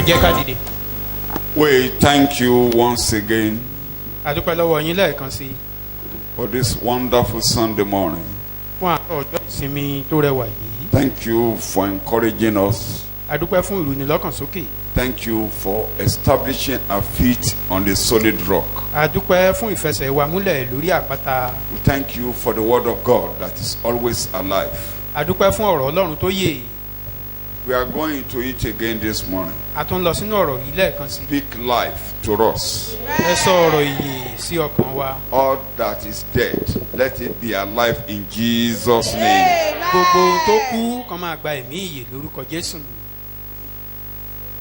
jẹ́ ká dìde. We thank you once again A dúpẹ́ lọ́wọ́ yín lẹ́ẹ̀kan sí for this wonderful Sunday morning. fún àárọ̀ ọjọ́ ìsinmi tó rẹwà yìí. Thank you for encouraging us. A dúpẹ́ fún ìrònúlọ́kànsókè. Thank you for establishing our feet on the solid rock. A dúpẹ́ fún ìfẹsẹ̀ wa múlẹ̀ lórí àpáta. We thank you for the word of God that is always alive. A dúpẹ́ fún ọ̀rọ̀ Ọlọ́run tó yè. We are going to it again this morning. A tún lọ sínú ọ̀rọ̀ yìí lẹ́ẹ̀kan sí. Speak life to us. Ẹ sọ ọ̀rọ̀ ìyè sí ọkàn wa. All that is dead, let it be alive in Jesus' name. Gbogbo ohun tó kú kan máa gba ẹ̀mí ìyè lórúkọ Jésù.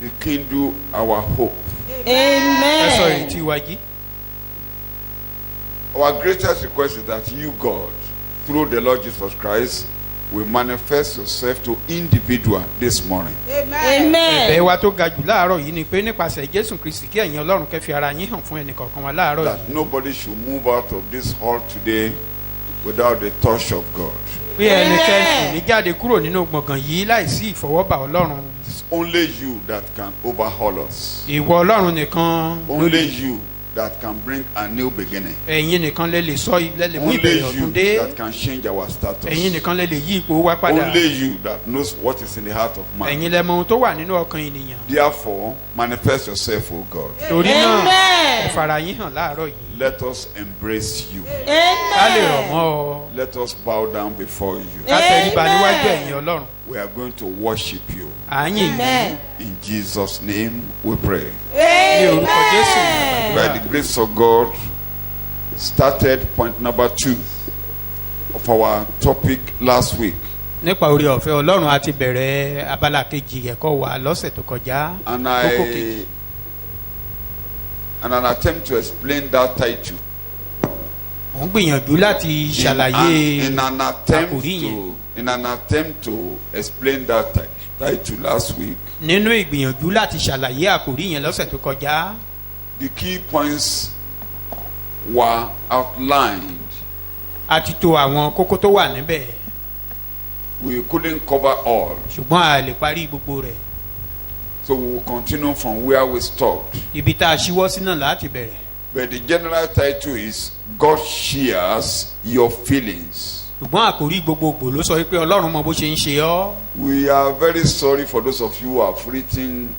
Rekindle our hope. Ẹ sọ ìrètí wa jí. Our greatest request is that you, God, through the Lord Jesus Christ, will manifest yourself to individual this morning. Ẹ̀bẹ̀ wa tó ga jù láàárọ̀ yìí ni pé nípasẹ̀ Jésù Kristi kí ẹ̀yin Ọlọ́run kẹ́ fi ara yín hàn fún ẹnìkọ̀ọ̀kan wa láàárọ̀ That yìí. nobody should move out of this hall today without the touch of God. Pé ẹnikẹ́ni ní jáde kúrò nínú gbọ̀ngàn yìí láìsí ìfọwọ́bà Ọlọ́run. It's only you that can overhaul us. Ìwọ Ọlọ́run nìkan ló Only lè. you that can bring a new beginning. Ẹ̀yin nìkan lè sọ ilẹ̀ lè mú Only ìbẹ̀rẹ̀ you ọ̀tun dé. that can change our status. Ẹ̀yin nìkan lè yí ipò wa padà. Only you that knows what is in the heart of man. Ẹ̀yin lẹ mọ ohun tó wà nínú ọkàn ènìyàn. Therefore, manifest yourself, O God. Torí náà ẹ fara yín hàn láàárọ̀ yìí. Let us embrace you. Ká lè rọ̀ mọ́ ọ. Let us bow down before you. Ká tẹríba níwájú ẹ̀yin Ọlọ́run. We are going to worship you. À ń yìn yín. In Jesus' name we pray. Ní orúkọ Jésù. By the grace of God, started point number 2 of our topic last week. Nípa oore ọ̀fẹ́ Ọlọ́run a ti bẹ̀rẹ̀ abala kejì ẹ̀kọ́ wa lọ́sẹ̀ tó kọjá. And Kókó kejì. an attempt to explain that title. Mo ń gbìyànjú láti ṣàlàyé In an àkòrí yẹn. attempt to explain that title last week, Nínú ìgbìyànjú láti ṣàlàyé àkòrí yẹn lọ́sẹ̀ tó kọjá. the key points were outlined. A ti tò àwọn kókó tó wà níbẹ̀. We couldn't cover all, Ṣùgbọ́n a lè parí gbogbo rẹ̀. so we will continue from where we stopped. Ibi tá a ṣíwọ́ sí náà láti bẹ̀rẹ̀. But the general title is God shares your feelings. Ṣùgbọ́n àkòrí gbogbogbò ló sọ pé Ọlọ́run mọ bó ṣe ń ṣe ọ́. We are very sorry for those of you who have written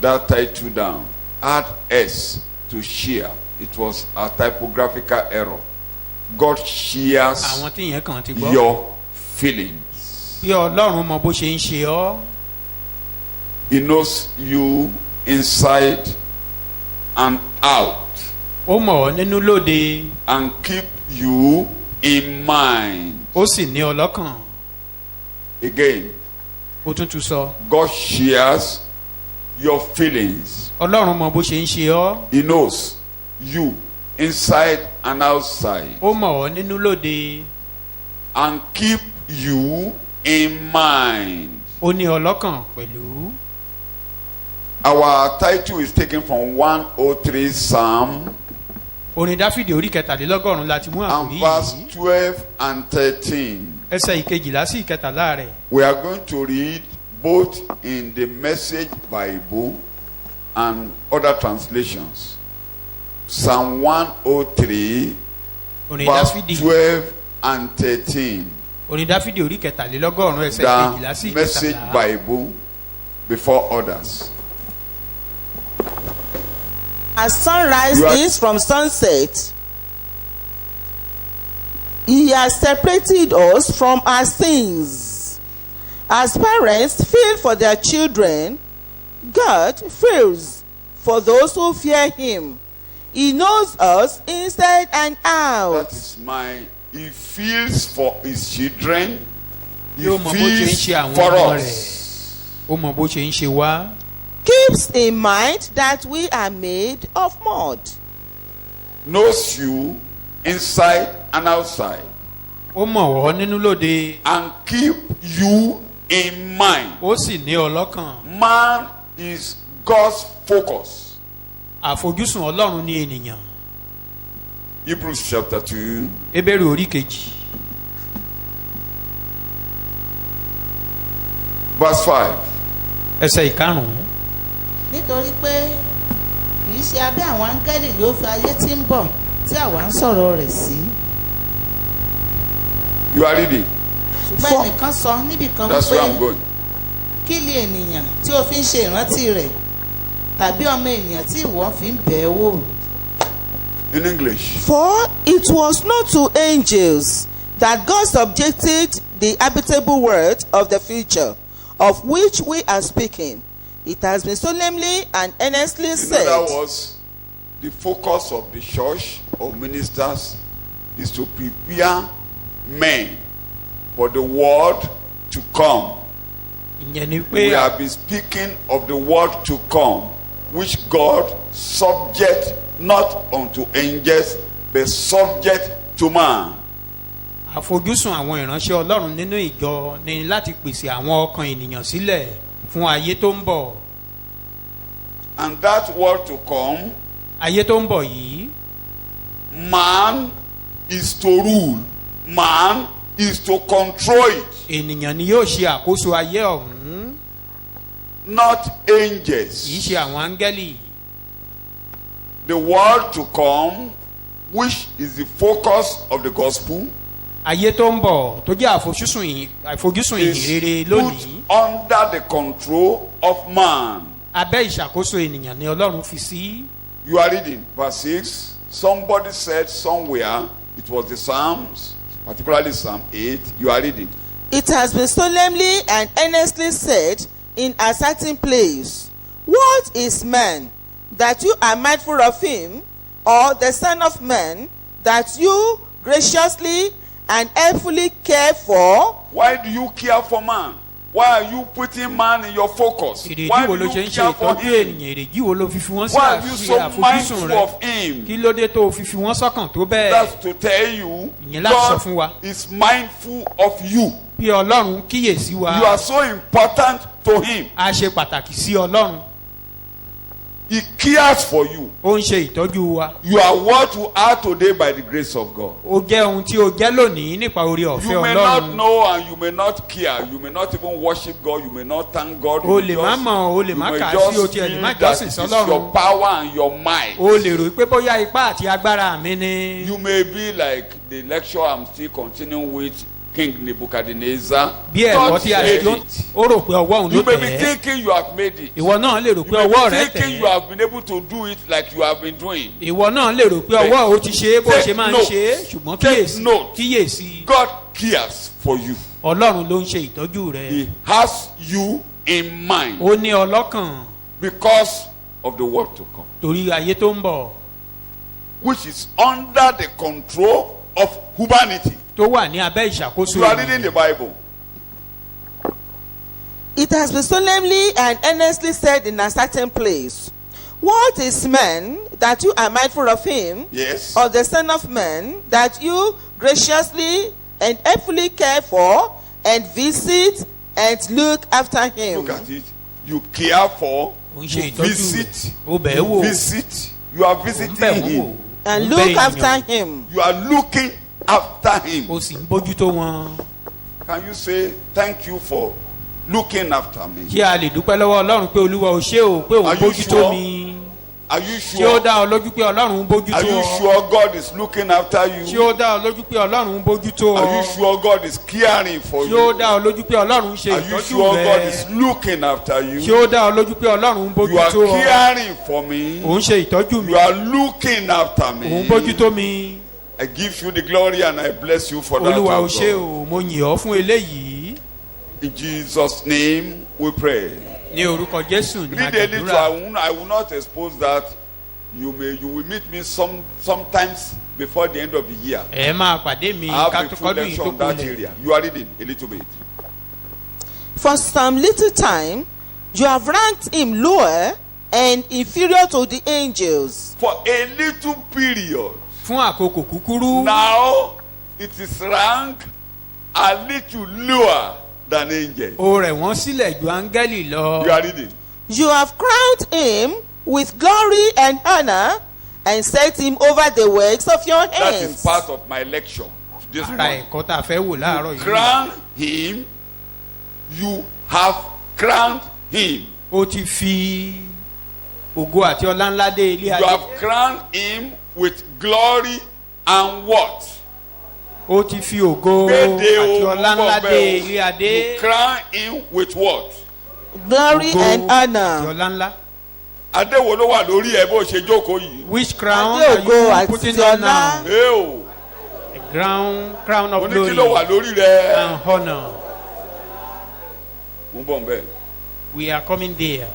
that title down. Add S to share. It was a typographical error. God shares Àwọn tí yẹn kàn ti gbọ́. your feelings. Bí Ọlọ́run mọ bó ṣe ń ṣe ọ́. He knows you inside and out Ó mọ̀ ọ́ nínú lóde. and keep you in mind. Ó sì ní ọ lọ́kàn. Again, Ó tún tún sọ. God shares your feelings. Ọlọ́run mọ bó ṣe ń ṣe ọ́. He knows you inside and outside Ó mọ̀ ọ́ nínú lóde. and keep you in mind. Ó ní ọ lọ́kàn pẹ̀lú. Our title is taken from 103 Psalm Orin Dáfídì orí kẹtàlélọ́gọ́rùn-ún láti mú and àkòrí verse yìí. 12 and 13. Ẹsẹ̀ ìkejìlá sí ìkẹtàlá rẹ̀. We are going to read both in the Message Bible and other translations. Psalm 103 Orin verse Dáfídì. 12 and 13. Orin Dáfídì orí kẹtàlélọ́gọ́rùn-ún ẹsẹ̀ ìkejìlá sí The Message ìkẹtàlá. Bible before others. As sunrise is from sunset, he has separated us from our sins. As parents feel for their children, God feels for those who fear him. He knows us inside and out. That is he feels for his children. He Yóò mọ bó ṣe ń ṣe feels àwọn for ọmọ us. rẹ̀. Ó mọ bó ṣe ń ṣe wá. Keeps in mind that we are made of mud. Knows you inside and outside. Ó mọ̀ ọ́ nínú lóde. And keep you in mind. Ó sì ní ọ lọ́kàn. Man is God's focus. Àfojúsùn Ọlọ́run ní ènìyàn. Hebrews chapter 2 Hébérù orí kejì. verse 5. Ẹsẹ̀ ìkarùn-ún. nítorí pé kì í ṣe abẹ́ àwọn áńgẹ́lì ló fi ayé tí ń bọ̀ tí àwa ń sọ̀rọ̀ rẹ̀ sí. You are reading. ṣùgbọ́n ẹnìkan sọ níbìkan That's where I'm wípé going. kí lè ènìyàn tí o fi ń ṣe ìrántí rẹ̀ tàbí ọmọ ènìyàn tí ìwọ fi ń bẹ̀ ẹ́ wò. In English. For it was not to angels that God subjected the habitable world of the future, of which we are speaking. It has been solemnly and earnestly In said. other words, the focus of the church of ministers is to prepare men for the world to come. ìyẹn ni We pé have been speaking of the world to come, which God subject not unto angels, but subject to man. àfojúsùn àwọn ìránṣẹ́ ọlọ́run nínú ìjọ ni láti pèsè àwọn ọkàn ènìyàn sílẹ̀ fún ayé tó ń bọ̀. And that world to come, ayé tó ń bọ̀ yìí man is to rule. Man is to control it, ènìyàn ni yóò ṣe àkóso ayé ọ̀hún, not kì í angels. ṣe àwọn áńgẹ́lì. The world to come, which is the focus of the gospel, ayé tó ń bọ̀ tó jẹ́ àfojúsùn ìhìn rere is lónìí put under the control of man. abẹ́ ìṣàkóso ènìyàn ni ọlọ́run fi sí. You are reading verse 6. Somebody said somewhere, it was the Psalms, particularly Psalm 8. You are reading. It has been solemnly and earnestly said in a certain place, what is man that you are mindful of him, or the son of man that you graciously and helpfully care for? Why do you care for man? Why are you putting man in your focus? èrèdí Why wo do ló ṣe you ń ṣe care for ìtọ́jú him? ènìyàn, èrèdí wo ló fi fi wọ́n sí Why are you so àfojúsùn mindful rẹ, of him? kí ló dé tó o fi fi wọ́n sọ́kàn tó bẹ́ẹ̀. That's to tell you, Ìyẹn láti sọ fún wa. God is mindful of you. bí ọlọ́run kíyèsí wa, You are so important to him. a ṣe pàtàkì sí ọlọ́run, He cares for you. ó ń ṣe ìtọ́jú wa. You are what you are today by the grace of God. ó jẹ́ ohun tí ó jẹ́ lónìí nípa orí ọ̀fẹ́ You may not ọlọ́run. know and you may not care. You may not even worship God. You may not thank God. O You lè má mọ̀, o lè má kà á sí, o tiẹ̀ lè má jọ́sìn it's sọ́lọ́run. your power and your might. o lè rò pé bóyá ipá àti agbára mi ni. You may be like the lecture I'm still continuing with, King Nebuchadnezzar. bí ẹ̀kọ́ God tí a made ṣe tó it. ó rò pé ọwọ́ òun ló You may tẹ̀ be ẹ́. thinking you have made it. ìwọ náà lè rò You pé may ọwọ́ be rẹ thinking tẹ̀ you ẹ́. have been able to do it like you have been doing. ìwọ náà lè rò pé ọwọ́ ò ti ṣe é bó Take ṣe máa ń note. ṣe é, ṣùgbọ́n Take note. kíyèsí God cares for you. ọlọ́run ló ń ṣe ìtọ́jú rẹ. He has you in mind ó ní ọlọ́kàn because of the world to come, torí ayé tó ń bọ̀ which is under the control of humanity. tó wà ní abẹ́ ìṣàkóso You are reading the ènìyàn. Bible. It has been solemnly and earnestly said in a certain place, what is man that you are mindful of him, Yes. or the son of man that you graciously and helpfully care for and visit and look after him? Look at it. You care for, ó ń ṣe you ìtọ́jú rẹ, visit, ó bẹ̀ ẹ́ wò, visit. You are ó ń bẹ̀ visiting wọ́n wò, him. And ó ń look bẹ̀ after ènìyàn, him. You are looking after him. ó sì ń bójútó wọn. Can you say thank you for looking after me? kí a lè dúpẹ́ lọ́wọ́ ọlọ́run pé olúwa ò ṣe o pé òun Are you bójútó sure? mi. Are you ṣé ó sure? dá ọ lójú pé ọlọ́run ń bójútó Are you ọ. sure God is looking after ṣé you? ó dá ọ lójú pé ọlọ́run ń bójútó ọ. Are you sure God is caring for ṣé ó you? dá ọ lójú pé ọlọ́run ń ṣe Are you ìtọ́jú sure God is rẹ. looking after ṣé you? ó dá ọ lójú pé ọlọ́run ń You are bójútó ọ. caring for me. òun ṣe ìtọ́jú mi. You are looking after òun me. bójútó mi. I give you the glory and I bless you for that. olúwa ò oh ṣe God. o mo yìn ọ́ fún eléyìí. In Jesus' name we pray. ní orúkọ jésù ní Read a little. àgbàdúrà. I will not expose that. You will meet me sometimes before the end of the year. ẹ máa pàdé mi I have a full kọ́dún yìí lecture tó on that kulẹ̀. area. You are reading a little bit. For some little time, you have ranked him lower and inferior to the angels. For a little period. fún àkókò kúkúrú. Now it is ranked a little lower than angels. ó rẹ̀ wọ́n sílẹ̀ ju áńgẹ́lì lọ. You are reading. You have crowned him with glory and honor and set him over the works of your That is hands. part of my lecture this ara morning. ẹ̀kọ́ tá a fẹ́ wò láàárọ̀ yìí. Crown him. You have crowned him. ó ti fi ògo àti ọlá ńlá dé ilé You ayé. have crowned him with glory and what? Ó ti fi ògo Gbéde àti o, ọlá mo ńlá bọ̀ dé bẹ́ẹ̀ o. ilé adé. You crown him with what? Glory Ògo and àti honor. ọlá ńlá. Adé wo ló wà lórí ẹ bó ṣe jókòó yìí? Which crown Adé are ògo you àti putting ọlá. on now? Ẹ o, A crown mo of ní kí ló glory wà lórí rẹ? and honor. Mo bọ̀ nbẹ. We are coming there.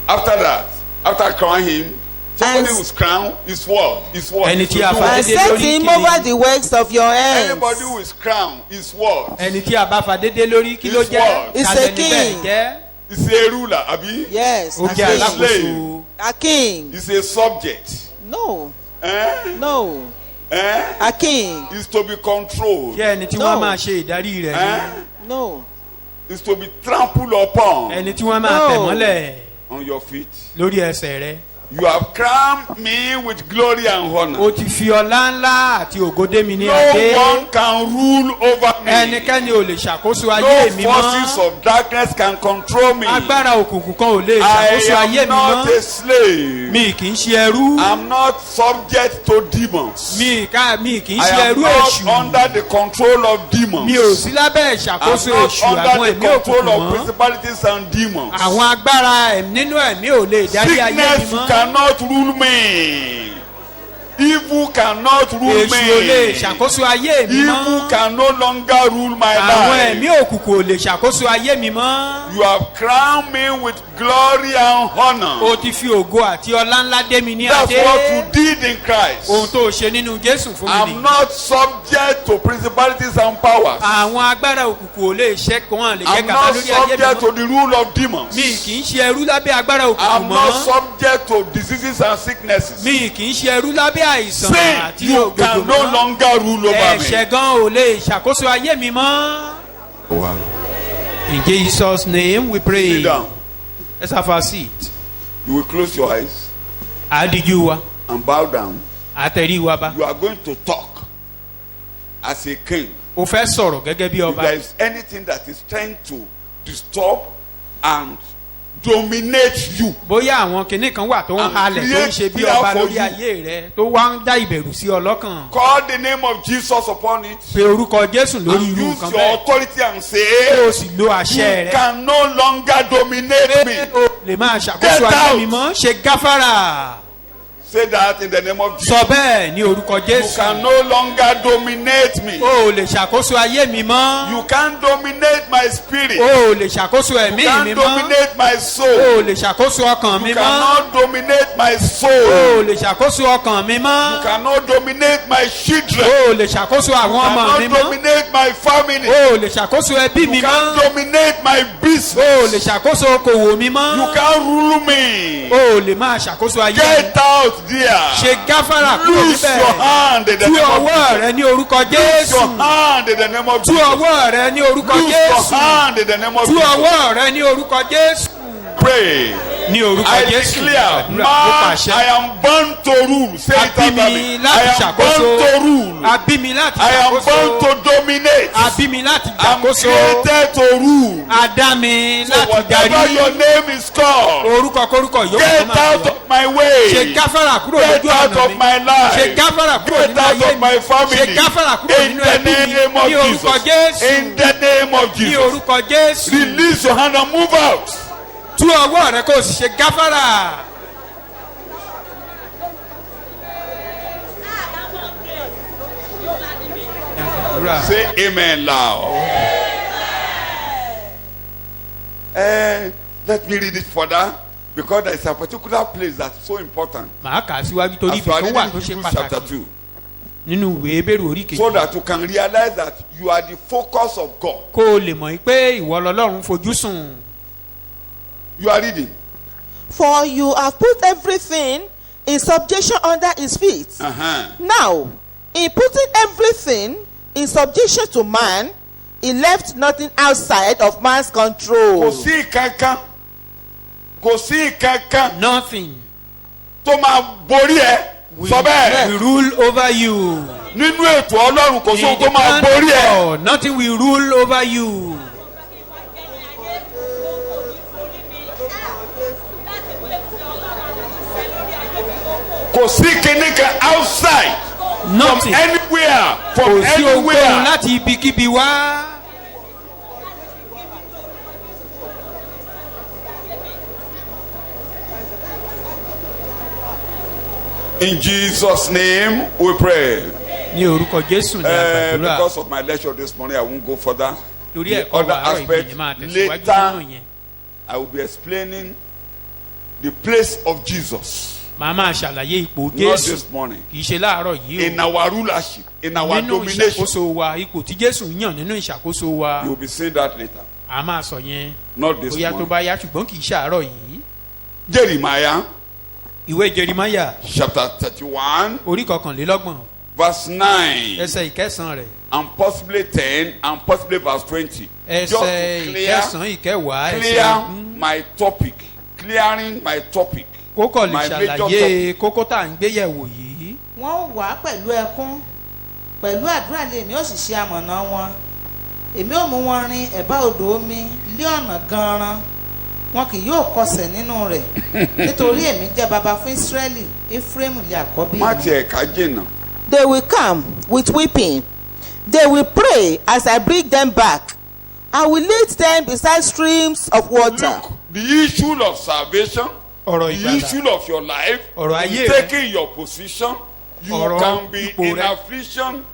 After that, after crowning him, somebody And- who's crowned is what? Is what? Ẹni Is tí to a do fà what? And dédé set lórí him kìíní. over the works of your hands. Anybody who is crowned is what? Ẹni tí a bá fa dédé lórí kí ló Is jẹ́? what? Is a Tàlẹ́ni king. bẹ́ẹ̀ jẹ́? Is a ruler, abi? Yes, Ó a jẹ́ king. alákòóso. A king. Is a subject. No, Eh? no. Eh? A king. Is to be controlled. Jẹ́ ẹni tí No. wọ́n máa ṣe ìdarí rẹ̀ Eh? ni. No. Is to be trampled upon. Ẹni tí wọ́n máa No. tẹ̀ mọ́lẹ̀ On your feet. lórí ẹsẹ̀ rẹ̀. You have crowned me with glory and honor. Ó ti fi ọlá ńlá àti ògo dé mi ní No adé. one can rule over me. Ẹnikẹ́ni ò lè ṣàkóso ayé mi No forces mọ́. of darkness can control me. Agbára òkùnkùn kan ò lè I ṣàkóso ayé am mi not mọ́. a slave. Mi kì í ṣe ẹrú. I'm not subject to demons. Mi kì í I ṣe am ẹrú not èṣù. under the control of demons. Mi ò sí lábẹ́ I'm ìṣàkóso not èṣù àwọn under the ẹ̀mí control òkùnkùn of mọ́. principalities and demons. Àwọn agbára nínú ẹ̀mí ò lè darí ayé mi Sickness mọ́. cannot rule me. Evil cannot rule Èṣù ò lè me. ṣàkóso ayé mi Evil mọ́. can no longer rule my Àwọn ẹ̀mí life. òkùnkùn ò lè ṣàkóso ayé mi mọ́. You have crowned me with glory and honor. O ti fi ògo àti ọlá ńlá dé mi ní That's adé. what you did in Christ. Ohun tó o ṣe nínú Jésù fún mi I'm nìyí. not subject to principalities and powers. Àwọn agbára òkùnkùn ò lè ṣẹ́kùn wọn lè jẹ́ I'm gàba not lórí ayé mi subject to mọ́. the rule of demons. Mi kì í ṣe ẹrú lábẹ́ agbára òkùnkùn I'm not mọ́. subject to diseases and sicknesses. Mi kì í ṣe ẹrú lábẹ́ àìsàn Sin, àti you ògbógbò can no mọ́. longer rule over me. Ẹ̀ṣẹ̀ gan ò lè ṣàkóso ayé mi mọ́. Wow. In Jesus' name we pray. Sit down. Let's have our seat. You will close your eyes Àdìjú wa, and bow down. àtẹ̀rí wa bá. You are going to talk as a king. O fẹ́ sọ̀rọ̀ gẹ́gẹ́ bí If ọba. there is anything that is trying to disturb and dominate you, Bóyá àwọn kinní kan wà tó ń And halẹ̀ tó ń ṣe bí create ọba fear for lórí you. ayé rẹ tó wá ń dá ìbẹ̀rù sí ọ lọ́kàn. call the name of Jesus upon it Pe orúkọ Jésù lórí and irú use nǹkan your bẹ́ẹ̀. authority and Kí say, o sì lo àṣẹ you rẹ. can no longer dominate me. O lè máa ṣàkóso Get ayé out. mi mọ́. Ṣe gáfárà. Say that in the name of Jesus. Sọ bẹ́ẹ̀ ní orúkọ You Jésù. can no longer dominate me. O lè ṣàkóso ayé mi mọ́. You can't dominate my spirit. O lè ṣàkóso ẹ̀mí You mi can't mọ́. dominate my O soul. lè ṣàkóso ọkàn mi You mọ́. cannot dominate my O soul. lè ṣàkóso ọkàn mi You mọ́. cannot dominate my children. O lè ṣàkóso àwọn You ọmọ mi cannot mọ́. dominate my family. O lè ṣàkóso ẹbí mi You can't mọ́. dominate my O lè business. ṣàkóso okòwò mi mọ́. You can't rule me. O lè máa ṣàkóso ayé mi. Get out there. Ṣe gáfárà kúrò Loose your níbẹ̀. hand in the Tú name of ọwọ́ Jesus. rẹ ní orúkọ Loose Jésù. your hand in the name of Tú Jesus. ọwọ́ rẹ ní orúkọ Loose your Jésù. hand in the name of Tú Jesus. ọwọ́ rẹ ní orúkọ Jésù. Pray. Ní orúkọ I Jésù. declare, Àdúrà ló man, pàṣẹ. I am born to rule. Say it A bí after mi me. I láti am ṣàkóso. born to rule. A bí mi láti I am born ṣàkóso. to dominate. A bí mi láti I'm ṣàkóso. created to rule. A dá mi So láti whatever darí. your name is called, Orúkọ kórúkọ yóò get máa out yọ. of my Ṣe way. gáfárà kúrò Get lójú out ọ̀nà of mi. my Ṣe life. gáfárà kúrò Get nínú out ayé of my mi. family. Ṣe gáfárà kúrò In nínú the ẹbí mi. name of Ní orúkọ Jesus. Jésù. In the name of Ní Jesus. orúkọ Jésù. Release your hand and move out. Tú ọwọ́ rẹ kó o sì ṣe gáfárà. Say amen loud. Let me read it further because there is a particular place that's so important. Màá kà á síwájú torí As ibi you are kan wà reading tó ṣe Hebrews chapter pàtàkì 2. nínú ìwé Hébérù orí kejì. So that you can realize that you are the focus of God. Kó o lè mọ̀ pé ìwọ lọ́lọ́run fojú sùn. You are reading. For you have put everything in subjection under his feet. Now, in putting everything in subjection to man, he left nothing outside of man's control. Kò sí kankan. Kò sí kankan Nothing tó máa borí ẹ. Sọ bẹ́ẹ̀. will rule over you. Nínú ètò Ọlọ́run kò sóhun In tó the máa plan borí of ẹ. God, nothing will rule over you. Kò sí kíní kan outside. From nothing. anywhere. Kò From sí ohunkóhun anywhere. láti ibikíbi wá. In Jesus' name we pray. Ní orúkọ Jésù ní àgbàdúrà. Because of my lecture this morning, I won't go further. Torí The ẹ̀kọ́ other wa àárọ̀ ìbí aspect, ni máa tẹ̀síwájú nínú later yẹn. I will be explaining the place of Jesus. Màá máa ṣàlàyé ipò Not Jésù this morning. kì í ṣe láàárọ̀ yìí In o. our rulership, in our Nínú domination. ìṣàkóso wa, ipò tí Jésù yàn nínú ìṣàkóso wa. You will be seeing that later. A máa sọ yẹn Not this bóyá tó morning. bá yá ṣùgbọ́n kì í ṣàárọ̀ yìí. Jeremiah Ìwé Jeremáyà chapter 31, orí kọkànlélọ́gbọ̀n verse 9, ẹsẹ̀ ìkẹsàn-án rẹ̀. and possibly 10, and possibly verse 20. Just to Ẹsẹ̀ ìkẹsàn-án ìkẹwàá ẹsẹ̀ clear ogún. my topic. Clearing my topic. Kókò lè my major ṣàlàyé kókó tá à ń gbé yẹ̀wò yìí. wọ́n wà pẹ̀lú ẹkún pẹ̀lú àdúrà lèmi ó sì ṣe amọ̀nà wọn èmi ó mú wọn rin ẹ̀bá odò omi lé ọ̀nà gan-an wọn kì yóò kọsẹ̀ nínú rẹ̀ nítorí èmi jẹ́ baba fún Ísírẹ́lì Éfrémù lé àkọ́bí Má mi. tiẹ̀ ká jìnnà. They will come with weeping. They will pray as I bring them back. I will lead them beside streams of water. Look, the issue of salvation, Ọ̀rọ̀ the ìgbàlà. issue of your life, Ọ̀rọ̀ ayé is rẹ. taking your position. You Ọ̀rọ̀ can be ipò in rẹ. affliction.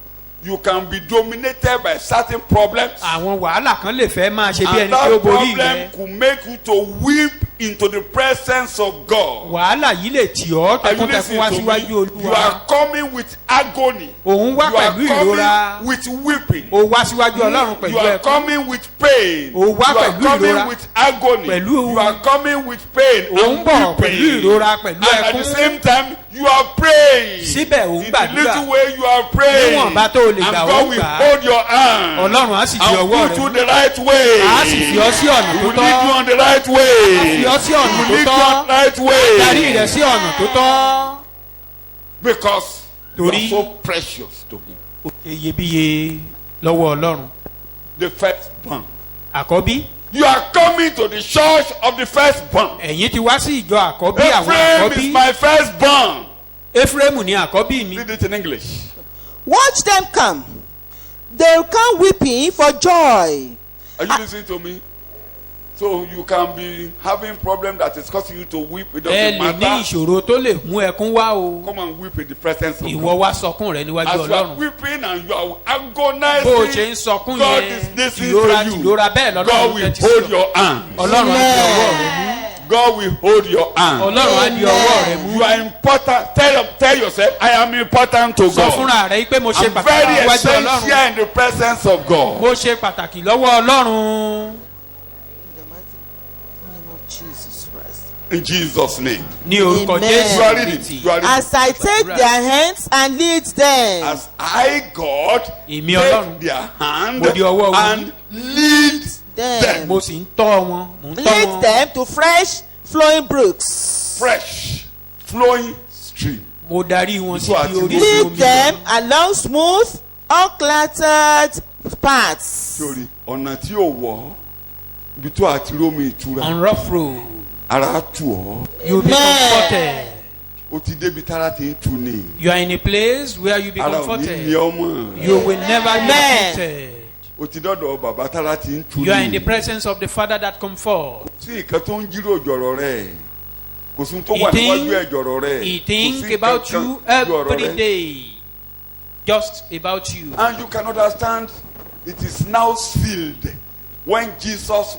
You can be dominated by certain problems. Àwọn wàhálà kan lè fẹ́ máa ṣe bí And ẹni tí ó that borí problem rẹ̀. could make you to weep into the presence of God. Wàhálà yìí lè tì ọ́ Are you tẹkùntẹkùn listening wá to me? síwájú You Olúwa. are coming with agony. Òun wá You are pẹ̀lú ìrora. coming with weeping. Ó wá síwájú Ọlọ́run You pẹ̀lú are ẹkún. coming with pain. Ó wá You are pẹ̀lú coming ìrora. with agony. Pẹ̀lú- You are coming with pain Ó ń and bọ̀ pẹ̀lú weeping. ìrora pẹ̀lú And at the ẹkún. same time, you are praying. Síbẹ̀ ò ń In the gbàdúrà. little way you are praying. Níwọ̀nba tó o lè gbà And ó God will gbà á. hold your hand. Ọlọ́run á sì di And ọwọ́ put you rẹ̀. the right way. Á sì fi ọ́ sí ọ̀nà He tó will lead you tọ́. on the right way. Á fi ọ́ sí ọ̀nà He will tó lead you tọ́. on the right way. Darí rẹ̀ sí ọ̀nà tó tọ́. Because you are Torí- so precious to him. Iyebíye lọ́wọ́ Ọlọ́run. The firstborn. Àkọ́bí. You are coming to the church of the firstborn. Ẹ̀yin ti wá sí ìjọ àkọ́bí àwọn Ephraim is àkọ́bí. my firstborn. Éfrémù ni àkọ́bí mi. Read it in English. Watch them come. They will come weeping for joy. Are you listening to me? So you can be having problem that is causing you to weep. It Ẹ doesn't lè ní matter. ìṣòro tó lè mú ẹkún wá o. Come and weep in the presence of Ìwọ God. wá sọkún rẹ níwájú As you are Ọlọ́run. weeping and you are Bó o agonizing, ṣe ń sọkún God yẹn, is listening tìrora to you. tìrora bẹ́ẹ̀ God lọ́lọ́run will tẹ́tí hold sí ọ. your hand. Ọlọ́run á di ọwọ́ rẹ mú. God will hold your hand. Ọlọ́run á di ọwọ́ rẹ mú. You are important. Tell yourself, I am important to Sọ God. fúnra rẹ pé mo ṣe I'm pàtàkì very níwájú essential Ọlọ́run. in the presence of God. Mo ṣe pàtàkì lọ́wọ́ Ọlọ́run. In the mighty name of Jesus Christ. In Jesus' name. Ní orúkọ Amen. Jésù You are reading. Kristi. You are reading. As I take their hands and lead them. As I, God, Èmi Ọlọ́run. take their hand Mo di ọwọ́ wọn. and lead Them. Mo sì ń tọ́ wọn. Mo ń tọ́ Lead wọn. them to fresh flowing brooks. fresh, flowing stream. Mo darí wọn sí So àti orísun Lead omi. them along smooth, uncluttered paths. Sori ọ̀nà tí ò wọ̀ ibi tó àti rómi ìtura On rough road. ara tù ọ́. You be Amen. comforted. O ti débi tára ti ń tu ni. You are in a place where you be Ara ò ní ní comforted. ọmọ. You will never be Amen. afflicted. O ti dọ́dọ̀ bàbá tára ti ń tu ni. You are in the presence of the Father that comforts. Sí nǹkan tó ń jírò jọ̀rọ̀ rẹ̀. Kò sí tó wà níwájú ẹ̀ jọ̀rọ̀ rẹ̀. He Kò think sí about kankan you jọ̀rọ̀ every rẹ̀. day. Just about you. And you can understand it is now sealed when Jesus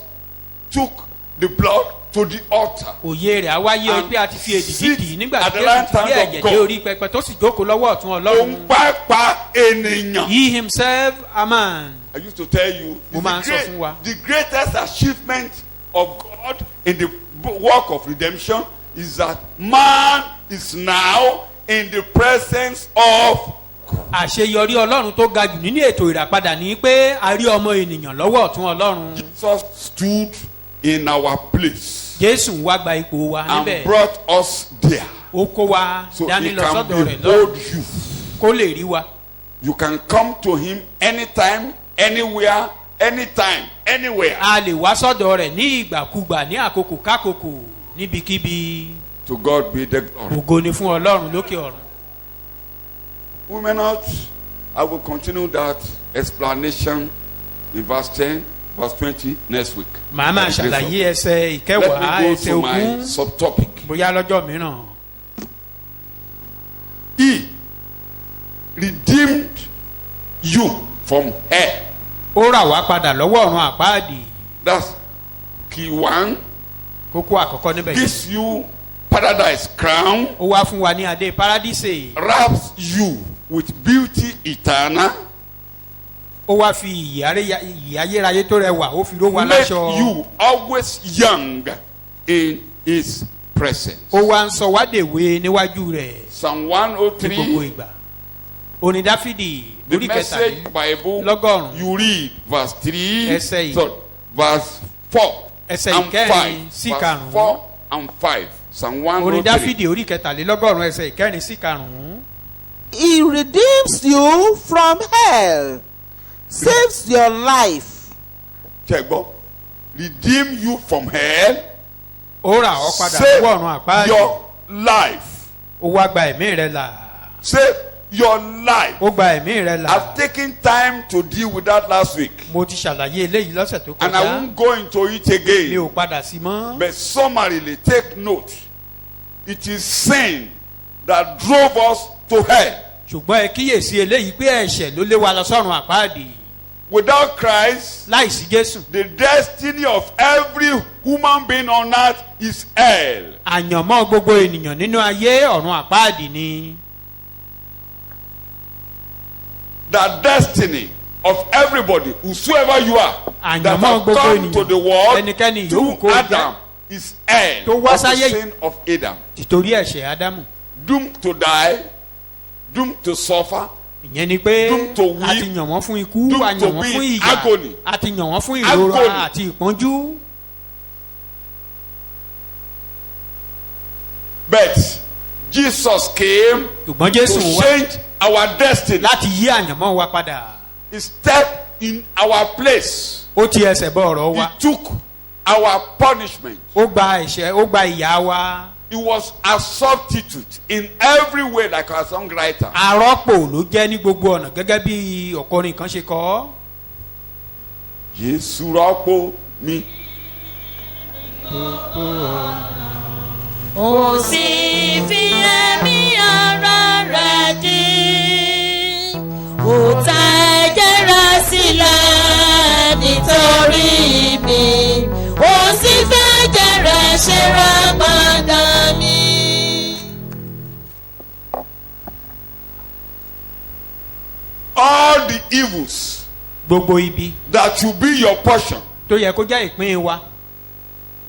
took the blood to the altar. Òye rẹ̀ á wáyé ọ And pé a ti fi èdìdì dì í nígbà at tí the Jésù right ti hand gbé of ẹ̀jẹ̀ God. dé orí pẹpẹ tó sì jókòó lọ́wọ́ ọ̀tún Òun Ọlọ́run. pàápàá ènìyàn. He himself a man. I used to tell you Mo máa ń sọ fún wa. the greatest achievement of God in the work of redemption is that man is now in the presence of Àṣeyọrí Ọlọ́run tó ga jù nínú ètò ìràpadà ni pé a rí ọmọ ènìyàn lọ́wọ́ ọ̀tún Ọlọ́run. Jesus stood in our place Jésù wá gba ipò wa and níbẹ̀. brought us there. Ó kó wa So dání he lọ can sọ́dọ̀ rẹ̀ behold lọ́rùn you. kó lè rí wa. You can come to him anytime, anywhere, anytime, anywhere. A lè wá sọ́dọ̀ rẹ̀ ní ìgbàkúgbà ní àkókò kákòkò níbikíbi. To God be the glory. ògo ni fún ọlọ́run lókè ọ̀run. We may not. I will continue that explanation in verse 10, verse 20 next week. màá máa ṣàlàyé ẹsẹ̀ ìkẹwàá Let me go ẹsẹ̀ to my ogún subtopic. bóyá lọ́jọ́ mìíràn. He redeemed you from hell. ó rà wá padà lọ́wọ́ ọ̀run àpáàdì. That's key one. kókó àkọ́kọ́ níbẹ̀ yìí. Gives you paradise crown. ó wá fún wa ní adé paradíṣe. Wraps you with beauty eternal. ó wá fi ìyè ayérayé tó rẹwà ó fi ró wa Make láṣọ. you always young in his presence. ó wá ń sọ wá dèwe níwájú rẹ̀ Psalm ní gbogbo 103. ìgbà. orin dáfídì The orí Message kẹtàlélọ́gọ́rùn. Bible, you read verse 3, Ẹsẹ̀ yìí. so, verse 4 Ẹsẹ̀ and ìkẹrin 5. sí Verse karùn-ún. 4 and 5. Psalm orin 103. dáfídì orí kẹtàlélọ́gọ́rùn ẹsẹ̀ ìkẹrin sí karùn-ún. He redeems you from hell, saves your life. Check, go. Redeem you from hell. ó rà ọ́ padà Save lọ́wọ́ ọ̀run àpáàdì. your life. ó wá gba ẹ̀mí rẹ̀ là. Save your life. ó gba ẹ̀mí rẹ̀ là. I've taken time to deal with that last week. mo ti ṣàlàyé eléyìí lọ́sẹ̀ tó And I kọjá. won't go into it mi again. ò padà sí mọ́. But summarily, take note. It is sin that drove us to hell. ṣùgbọ́n ẹ kíyèsí eléyìí pé ẹ̀ṣẹ̀ ló lé wa lọ sọ́run àpáàdì. Without Christ, láìsí jésù. the destiny of every human being on earth is hell. àyànmọ́ gbogbo ènìyàn nínú ayé ọ̀run àpáàdì ni. The destiny of everybody, whosoever you are, that Àyànmọ́ have gbogbo come to ènìyàn, the world ẹnikẹ́ni yòówù through kó jẹ́, Adam is hell tó wá of the sáyé sin of Adam. tìtorí ẹ̀ṣẹ̀ ádámù. Doomed to die, doomed to suffer, ìyẹn ni pé Doomed to weep, a ti yàn wọ́n fún ikú doomed a to yàn wọ́n be fún in ìyà agony. a ti yàn wọ́n fún ìrora Agony. àti ìpọ́njú. but Jesus came ṣùgbọ́n to jésù wá change our destiny. láti yí àyànmọ́ wa padà. He stepped in our place. ó ti ẹsẹ̀ bọ ọ̀rọ̀ wa. He took our punishment. ó gba ẹ̀ṣẹ̀ ó gba ìyà wa. He was a substitute in every way, like our songwriter. arọ́pò ló jẹ́ ní gbogbo ọ̀nà gẹ́gẹ́ bí ọ̀kọrin kan ṣe kọ. Jésù rọ́pò mi. ó sì fi ẹ̀mí ara rẹ̀ jì ó ta ẹ̀jẹ̀ rẹ̀ sílẹ̀ nítorí mi ó sì fẹ́ ẹ̀jẹ̀ rẹ̀ ṣe ràgbàdà mi. All the evils gbogbo ibi that will be your portion tó yẹ kó jẹ́ ìpín wa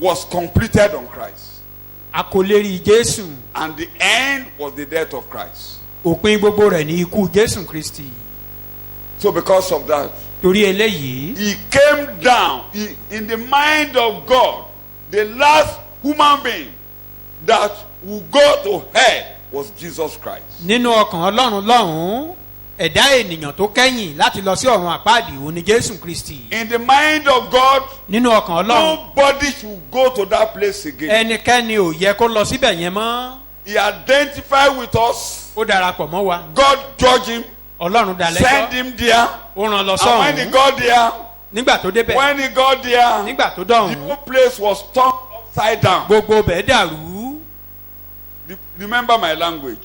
was completed on Christ. a kò lè rí jésù. And the end was the death of Christ. òpin gbogbo rẹ̀ ní ikú jésù kristi. So because of that, torí eléyìí he came down in the mind of God. The last human being that would go to hell was Jesus Christ. nínú ọkàn ọlọ́run lọ́hùn-ún ẹ̀dá ènìyàn tó kẹ́yìn láti lọ sí ọ̀run àpáàdì òun ni jésù kristi. In the mind of God, nínú ọkàn ọlọ́run nobody should go to that place again. ẹnikẹ́ni ò yẹ kó lọ síbẹ̀ yẹn mọ́. He identified with us. ó darapọ̀ mọ́ wa. God judged him, ọlọ́run dá sent lẹ́jọ́ him there. ó ràn lọ And when he sọ́run. got there, nígbà tó débẹ̀ when he got there, nígbà tó the dọ̀hún whole place was turned upside down. gbogbo bẹ̀ dàrú. Remember my language.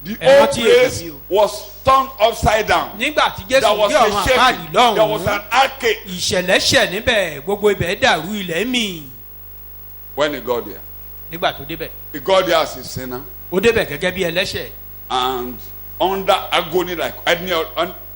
The Ẹ whole rántí place èdè mi o. was turned upside down. nígbà tí jésù There was dé ọ̀run a àpáàdì shaking. There was lọ́hùn-ún an earthquake. ìṣẹ̀lẹ̀ ṣẹ̀ níbẹ̀ gbogbo ibẹ̀ dàrú ilẹ̀ mì. When he got there, nígbà tó débẹ̀ he got there as a sinner ó débẹ̀ gẹ́gẹ́ bí ẹlẹ́ṣẹ̀ and under agony like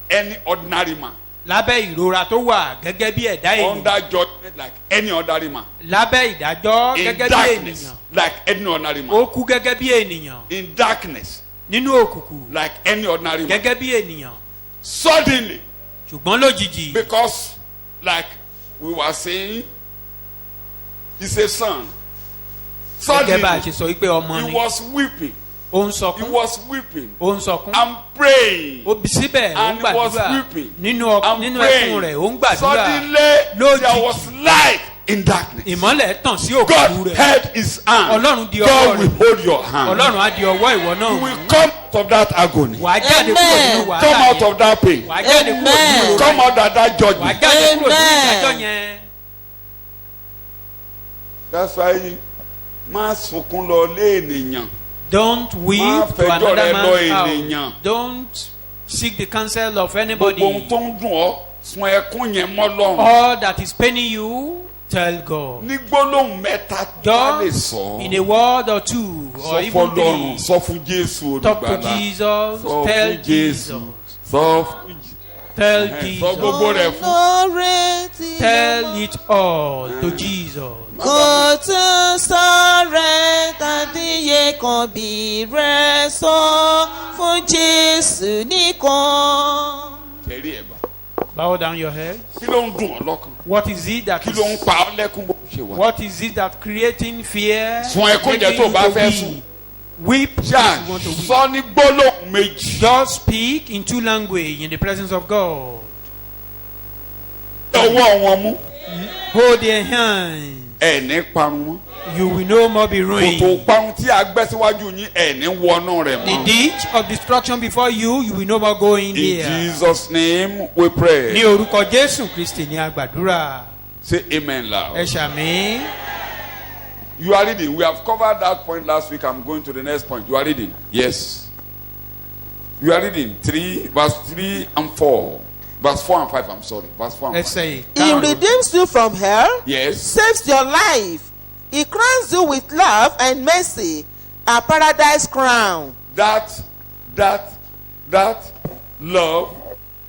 any ordinary man. lábẹ́ ìrora tó wà gẹ́gẹ́ bí ẹ̀dá ènìyàn Under judgment like any ordinary man. lábẹ́ ìdájọ́ In gẹ́gẹ́ bí darkness ènìyàn like any ordinary ó man. kú gẹ́gẹ́ bí ènìyàn In darkness nínú òkùnkùn like any ordinary man. gẹ́gẹ́ bí ènìyàn Suddenly, ṣùgbọ́n lójijì because like we were saying, he's a son. gẹ́gẹ́ bá a ṣe Suddenly, sọ wípé ọmọ he ni was weeping. ó ń He sọkún was weeping ó ń sọkún and praying. ó bí síbẹ̀ ó ń And he was gbàdúrà weeping nínú and ẹkún praying. rẹ̀ ó ń gbàdúrà Suddenly, there lójijì was light in darkness. ìmọ́lẹ̀ tàn sí òkú God rẹ̀. held his hand. Ọlọ́run di ọwọ́ God will rẹ̀. hold your hand. ọlọ́run á di ọwọ́ ìwọ You náà. will come out of that agony. wàá jáde kúrò nínú Amen. Come wàhálà out yẹn. of that pain. wàá jáde kúrò nínú Amen. ìrora Come yẹn. out of that wàá judgment. jáde kúrò nínú Amen. ìdájọ́ yẹn. That's why má sunkún lọ lé ènìyàn. Don't weep Má to fẹjọ́ another rẹ lọ man's ènìyàn. house. Don't seek the counsel of Gbogbo ohun anybody. tó ń dùn ọ́ sun ẹkún yẹn mọ́ lọ́rùn. All that is paining you, tell God. Ní gbólóhùn mẹ́ta tó lè Just sọ. in a word or two or Sọ even fọ́lọ́run, three. sọ fún Jésù Talk to olùgbàlà. Jesus. Sọ Tell fún Jésù. Jesus. Sọ fún Tell sọ Jesus. gbogbo rẹ̀ fún. Olóretí Tell it all to Jesus. kò tún sọ̀rẹ́ tàdíyẹ kan bí rẹ̀ sọ fún Jésù nìkan. Tẹ̀rí ẹ̀ bá. Bow down your head. Kí ló ń dùn ọ́ lọ́kàn? What is it that Kí ló ń is, pa ọ́ lẹ́kún bó ṣe wà? what is it that creating fear? Sun ẹkún jẹ making tó o bá you fẹ́ weep? sùn. Weep if Ṣáà you want to weep. sọ ní gbólóhùn méjì. Just speak in two languages in the presence of God. Ọwọ́ wọn mú. Hold their hands. Ẹ̀ ní parun mọ́. You will no more be Kòtò ruined. parun tí a gbẹ́ síwájú yín ẹ̀ ní wọnú rẹ̀ The mọ́. ditch of destruction before you, you will no more go in In there. Jesus' name we Ní pray. orúkọ Jésù Kristi ní agbàdúrà. Say amen Ẹ loud. ṣàmì. You are reading. We have covered that point last week. I'm going to the next point. You are reading. Yes. You are reading 3, verse 3 and 4. Verse 4 and 5. I'm sorry. Verse 4 and 5. Ẹsẹ̀ He ìkarùn-ún. redeems you from hell, Yes. saves your life. He crowns you with love and mercy, a paradise crown. That love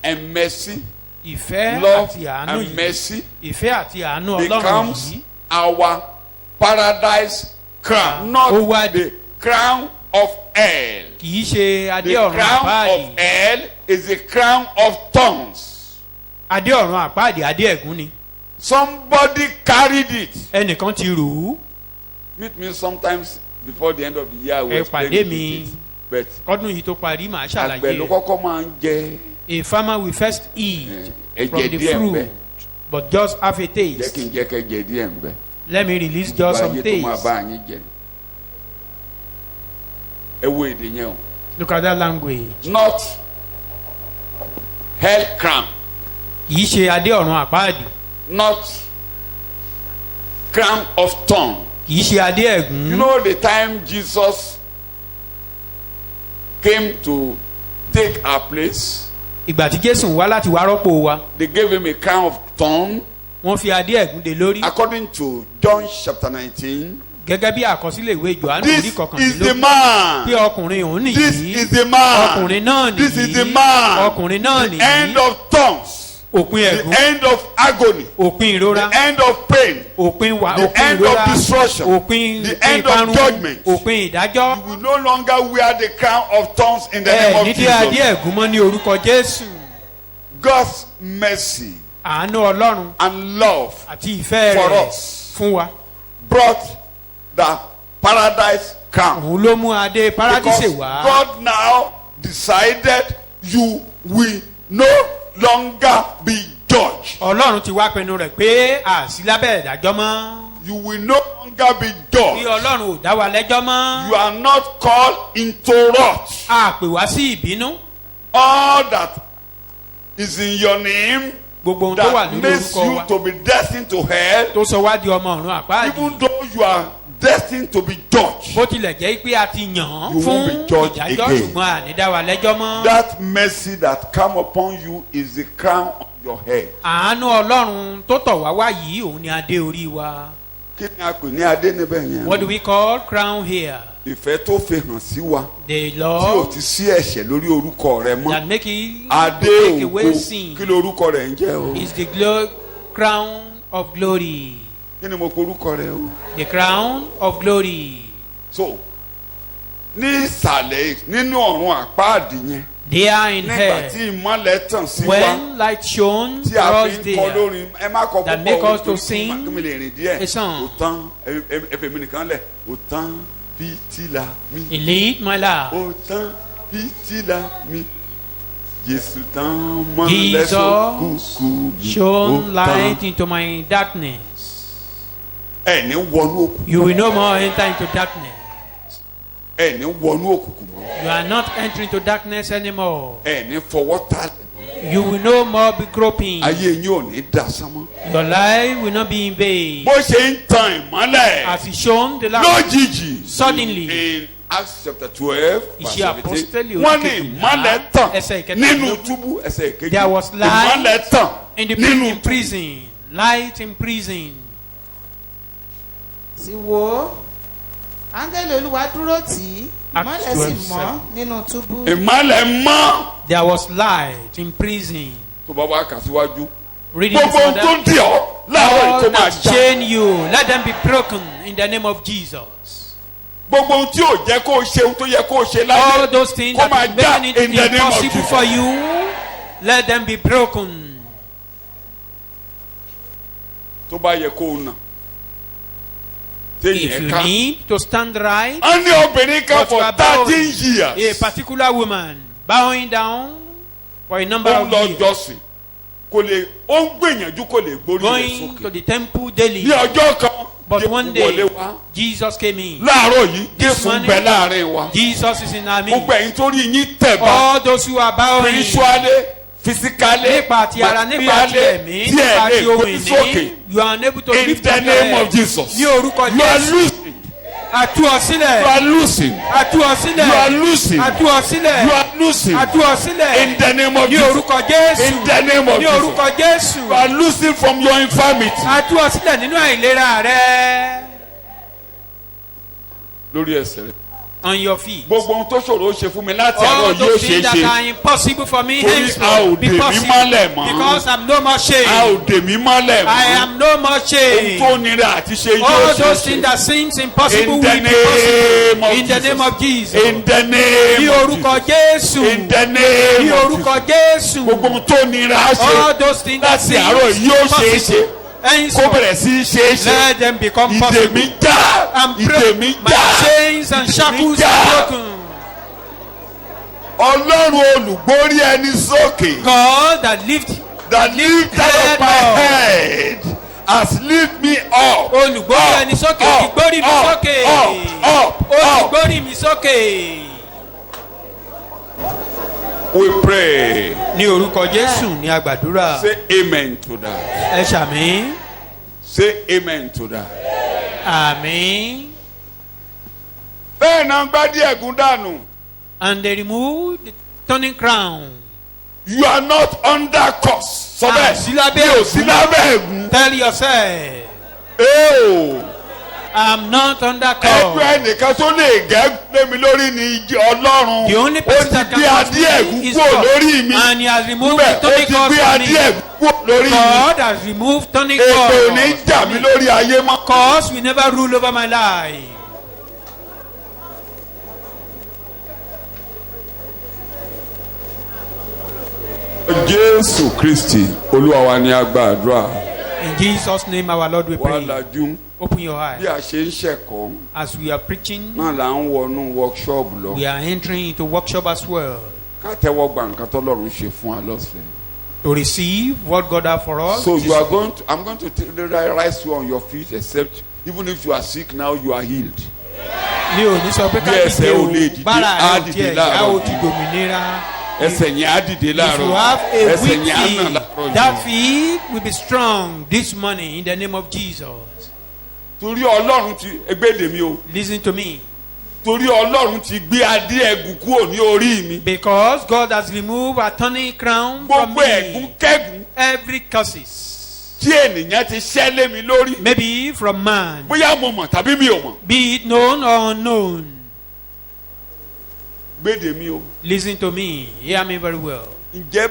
and mercy, Ìfẹ́ love àti àánú and yìí. mercy Ìfẹ́ àti àánú Ọlọ́run becomes yìí. our paradise crown, Ó not wá the crown of hell. Kì í ṣe adé The ọ̀run crown àpáàdì. of hell is the crown of thorns. Adé ọ̀run àpáàdì adé ẹ̀gún ni. Somebody carried it. Ẹnìkan ti rù ú. Meet me sometimes before the end of the year. I will Ẹ explain pàdé it mi. with it. But Kọ́dún yìí tó parí màá àgbẹ̀ ṣàlàyé ló rẹ̀. kọ́kọ́ máa ń jẹ A farmer will first eat from ẹ̀jẹ̀ the díẹ̀ ń bẹ. fruit, but just have a Jẹ́ kí taste. n jẹ́ kẹ́jẹ̀ díẹ̀ ń bẹ. Let me release just some Ayé tó máa taste. bá yín jẹ. Ẹ wo èdè yẹn o. Look at that language. Not hell crown. Kì í ṣe adé ọ̀run àpáàdì. Not crown of thorn. Kì í ṣe adé You ẹ̀gún. know the time Jesus came to take our place, Ìgbà tí Jésù wá láti wá rọ́pò wa, they gave him a crown of thorn. wọ́n fi adé ẹ̀gún dé lórí. According to John chapter 19, Gẹ́gẹ́ bí àkọsílẹ̀ ìwé Jòhánù this orí is the kọkànlélógún. man. Bí ọkùnrin òun This nìyí. is the man. Ọkùnrin náà nìyí. This is the man. Ọkùnrin náà The end nìyí. of thorns. Òpin The ẹ̀gún. end of agony. Òpin ìrora. The end of pain. Òpin The òpin end ìrora. of destruction. Òpin The end of ìparun. judgment. Òpin ìdájọ́. You will no longer wear the crown of thorns in the Ẹ name of nídìí adé Jesus. ẹ̀gún mọ́ ní orúkọ Jésù. God's mercy Àánú Ọlọ́run and love àti ìfẹ́ for rẹ̀ us fún wa. brought the paradise crown. Òun ló mú adé Because paradíṣe wá. God now decided you will no longer be judged. Ọlọ́run ti wá pinnu rẹ̀ pé àsí lábẹ́ ìdájọ́ mọ́. You will no longer be Bí judged. Ọlọ́run ò dá wa lẹ́jọ́ mọ́. You are not called into wrath. A pè wá sí ìbínú. All that is in your name Gbogbo ohun tó wà that nínú makes orúkọ you wa to be destined to hell, tó sọ wá di ọmọ ọ̀run àpáàdì. even though you are destined to be judged. Bó tilẹ̀ jẹ́ pé a ti yàn án You fún won't be judged ìdájọ́ again. ṣùgbọ́n àní dá wa lẹ́jọ́ mọ́. That mercy that come upon you is the crown on your head. Àánú Ọlọ́run tó tọ̀ wá wá yìí òun ni adé orí wa. Kí ni a pè ní adé níbẹ̀ What do yẹn? we call crown here? Ìfẹ́ tó fi hàn sí wa The tí ò law ti sí ẹ̀ṣẹ̀ lórí orúkọ rẹ mọ́. that make it Adé take away ògo sin kí ló orúkọ rẹ̀ ń jẹ́ o? is the crown of glory. Kí ni mo pe orúkọ rẹ̀ o? The crown of glory. So ní ìsàlẹ̀ nínú ọ̀run àpáàdì yẹn There in nígbà tí hell, ìmọ́lẹ̀ tàn sí wa when light shone tí for a us fi ń kọ there, lórin ẹ má kọ that púpọ̀ make us o, to torí sing kí mi lè rìn díẹ̀ a song. ó tán ẹfẹ̀ mi nìkan lẹ̀ ó tán fìtílà mi He lit my life. ó tán fìtílà mi Jésù tán mọ́lẹ̀ Jesus sókùnkùn mi ó shone tán. light into my darkness. ẹ ní wọnú òkùnkùn. You will no more enter into darkness. ẹ ní wọnú òkùnkùn mọ́. You are not entering into darkness anymore. ẹ ní fọwọ́ ta. You will no more be groping. ayé yín ò ní dasán mọ́. Your life will not be in vain. bó ṣe ń tan ìmọ́lẹ̀. As is shown the last. lójijì. Suddenly. in Acts chapter 12 verse Iṣẹ́ apostoli 17 wọ́n ní ìmọ́lẹ̀ tàn ẹsẹ̀ ìkẹta. nínú túbú ẹsẹ̀ ìkejì. There was light ìmọ́lẹ̀ tàn in the nínú prison. Light in prison. sì wò ó áńgẹ́lì olúwa dúró tì í ìmọ́lẹ̀ sì mọ́ nínú túbú. ìmọ́lẹ̀ mọ́. There was light in prison. tó bá wá kà síwájú. Reading gbogbo ohun tó ń dì ọ́ láàárọ̀ all yìí kó máa that já. chain you, let them be broken in the name of Jesus. gbogbo ohun tí ò jẹ́ kó o ṣe ohun tó yẹ kó o ṣe All láyé those things kó that máa are já making it in the name of impossible Jesus. for you, let them be broken. tó bá yẹ kó o nà. If you need to stand right, a ní obìnrin kan but you for are bowing, 13 a years. particular woman bowing down for a number ó of ń lọ years, jọ́sìn kò lè ó ń gbìyànjú kò lè gbórí rẹ̀ going to sókè. the temple daily. ní ọjọ́ kan But one wọlé day, wá. Jesus came in. láàárọ̀ yìí This Jésù ń morning, bẹ láàrin wa. Jesus is in our gbogbo midst. ẹ̀yin tó rí yín tẹ̀ bá. All those who are bowing, spiritually physically nípa ti ara, nípa ti ẹ̀mí, tí ẹ nípa lè ti ohun gbórí sókè. ìní, you are unable to in lift the up your name head. of Jesus. Ní orúkọ you are Jésù. losing. Àtú ọ you sílẹ̀. are losing. Àtú ọ sílẹ̀. you are losing. Àtú ọ sílẹ̀. you are losing. Àtú ọ sílẹ̀. in the name of Ní Jesus. orúkọ Jésù. in the name of Ní Jesus. orúkọ Jésù. you are losing from your infirmity. Àtú ọ sílẹ̀ nínú àìlera rẹ. lórí ẹsẹ̀ rẹ̀. On your feet. gbogbo ohun tó ṣòro ó ṣe fún mi láti All àárọ̀ yóò those ṣe é things that ṣe. are impossible for me Torí a ò henceforth be dè mí possible mọ́lẹ̀ mọ́. because I'm no more a ò shamed. dè mí mọ́lẹ̀ mọ́. I am no more ohun shamed. tó nira àti ṣe yóò All ṣe é those ṣe. things that seems impossible in will the be name possible of in the name of Jesus. in the name Ní of orúkọ Jesus. Jésù. in the name Ní of orúkọ Jesus. Jésù. gbogbo ohun tó nira á All ṣe those things that láti seems àárọ̀ yìí yóò ṣe é ṣe. impossible kó henceforth, bẹ̀rẹ̀ sí í ṣe é ṣe. let them become ìdè possible. mi já. And ìdè mi my já. chains and shackles já. are broken. ọlọ́run olùgbórí ẹni sókè. God that lift that lifted up my up. head has lift me up. olùgbórí ẹni sókè ó ti gbórí mi sókè. up, Ó ti up. gbórí mi sókè. We pray. Ní orúkọ Jésù ní agbàdúrà. Say amen to that. Ẹ ṣàmì. Say amen to that. Àmín. bẹ́ẹ̀ náà gbá díẹ̀ gún dànù. And they removed the turning crown. You are not under curse. sọ bẹ́ẹ̀ sí lábẹ́ mi ò sí lábẹ́ ègún. Tell yourself, Eo. I'm not under ẹgbẹ́ curse. ẹnìkan tó lè gẹ́gbẹ́ mi lórí ni Ọlọ́run. The only ó person ti that gbé can adé ẹ̀gún touch me is kúrò lórí God. mi. And he has removed bẹ́ẹ̀ the ó turning ti cross gbé from adé me. ẹ̀gún kúrò lórí mi. God has removed turning èpè ò ní cross. jà mí lórí ayé mọ́. Cause will never rule over my life. Jésù Kristi Olúwa wa ni a gba àdúrà. In Jesus' name, our Lord, we wà pray. lájú Open your bí eyes. a ṣe ń ṣẹ̀kọ́ As we are preaching, náà là ń wọnú workshop lọ. we are entering into workshop as well ká tẹ́wọ́ gba nǹkan tọ́lọ́run ṣe fún wa lọ́sẹ̀. to receive what God has for us. So you are going to, I'm going to rise you on your feet, except even if you are sick now, you are healed. Mi ò ní sọ pé ká Bí ẹsẹ̀ ò lè dìde dìde, o, bára á ẹ̀ ò dìde tiẹ̀ láàárọ̀ yá o yìí. ti dòmìnira. Ẹsẹ̀ yẹn á dìde If láàárọ̀. you have a Ẹsẹ̀ weak yẹn á nà feet, láàárọ̀ that yìí. feet will be strong this morning in the name of Jesus. Torí Ọlọ́run ti ẹgbẹ́dẹ̀ mi o. Listen to me. Torí Ọlọ́run ti gbé adé ẹ̀gún kúrò ní orí mi. Because God has removed a turning crown from Gbogbo ẹ̀gún me. kẹ́gún Every curses. tí ènìyàn ti ṣẹ́ lé mi lórí. Maybe from man. Bóyá mo mọ̀ tàbí mi ò mọ̀. Be it known or unknown. Gbédè mi o. Listen to me. Hear me very well. Ǹjẹ́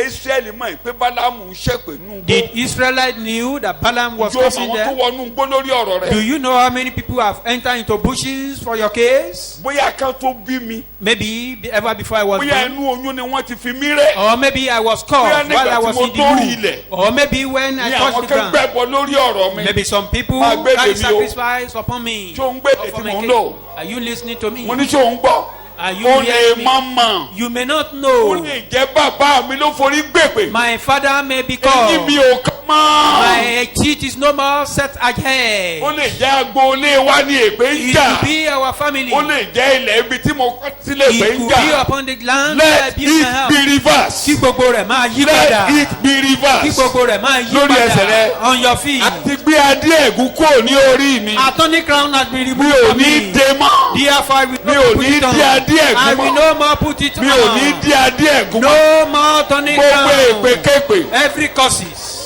Ísírẹ́lì mọ̀ pé Bálámù ń ṣèpè nù gbó? Did Israelites knew that Balaam was Yóò mọ cursing àwọn tó them? wọnú gbó lórí ọ̀rọ̀ Do rẹ̀. you know how many people have entered into bushes for your case? Bóyá kan tó bí mi. Maybe ever before I was Bóyá born. inú oyún ni wọ́n ti fi mí rẹ́. Or maybe I was Bóyá caught nígbà while I tí was mo in the dórí womb. ilẹ̀. Or maybe when I Ní touched àwọn the kan ground. gbẹ́bọ lórí ọ̀rọ̀ mi. Maybe some people Máa gbé carry tèmi o. sacrifice upon me. Ṣé o ń gbé Or èdè for tí my mò ń case. lò? Are you listening to me? Mo ní ṣé o ń gbọ́? Are you Ó lè hearing má me? mọ̀. You may not Ó know. lè jẹ́ bàbá mi ló forí gbèpè. My father may be Èyí called. mi ò kàn mọ́. My teeth is no more set ahead. Ó lè jẹ́ agboolé wa ní èpè ń It jà. could be our family. Ó lè jẹ́ ilẹ̀ ibi tí mo kọ́ sílẹ̀ èpè It ń could be jà. upon the land where I Let build my it house. be reversed. Kí gbogbo rẹ̀ máa yí Let padà. it be Kí reversed. gbogbo rẹ̀ máa yí Lórí ẹsẹ̀ rẹ. padà. On your feet. Àti gbé adé ẹ̀gún kúrò ní orí mi. Attorney crown has been Mi removed ò from ní me. dé mọ́. Therefore I will Mi not ò put ní it on. dé adé ẹ̀gún I will mọ́. no more put it Mi ò ní on. dé adé ẹ̀gún mọ́. No more attorney Gbogbo èpè crown. képe. Every curses.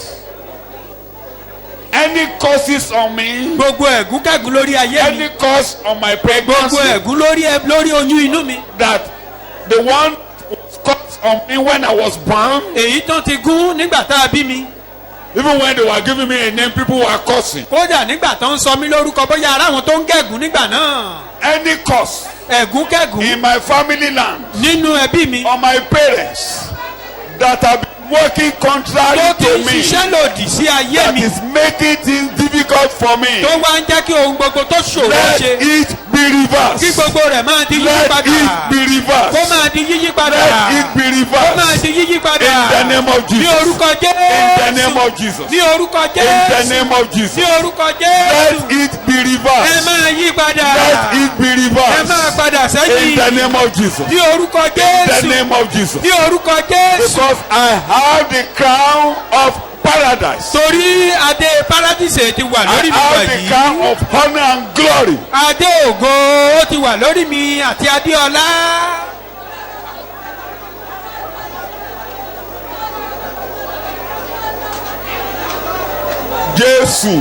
Any curses on me. Gbogbo ẹ̀gún kẹ́gún lórí ayé mi. Any curse on my Gbogbo pregnancy. ẹ̀gún lórí oyún inú mi. That the one was cursed on me when I was born. Èyí tán ti gún nígbà tá a bí mi. Even when they were giving me a name, people were cursing. Kódà nígbà tó ń sọ mí lórúkọ bóyá ara àwọn tó ń gẹ̀gún nígbà náà. Any curse Ẹ̀gún kẹ́gún in my family land nínú ẹbí mi. on my parents that have been working contrary Tó ti to ń me, ṣiṣẹ́ lòdì sí ayé that mi. is making things difficult for me. Tó wá ń jẹ́ kí ohun gbogbo tó ṣòro Let ṣe. it be Kí reversed. gbogbo rẹ̀ máa di yíyí Let padà. it be Kó reversed. máa di yíyí padà. Let it be Kó máa reversed. di yíyí padà. In the name of Ní Jesus. orúkọ In the name Jésù. of Jesus. Ní orúkọ In the Jésù. name of Jesus. Ní orúkọ Let Jésù. it be Ẹ reversed. máa yí padà. Let it be Ẹ máa reversed. padà In the sẹ́yìn. name of Jesus. Ní orúkọ In the Jésù. name of Jesus. Ní orúkọ Jésù. Because I have the crown of paradise. Torí adé paradíṣe ti wà I lórí mi have the wọ̀nyí. crown of honor and glory. Adé ògo ó ti wà lórí mi àti adé ọlá. Jésù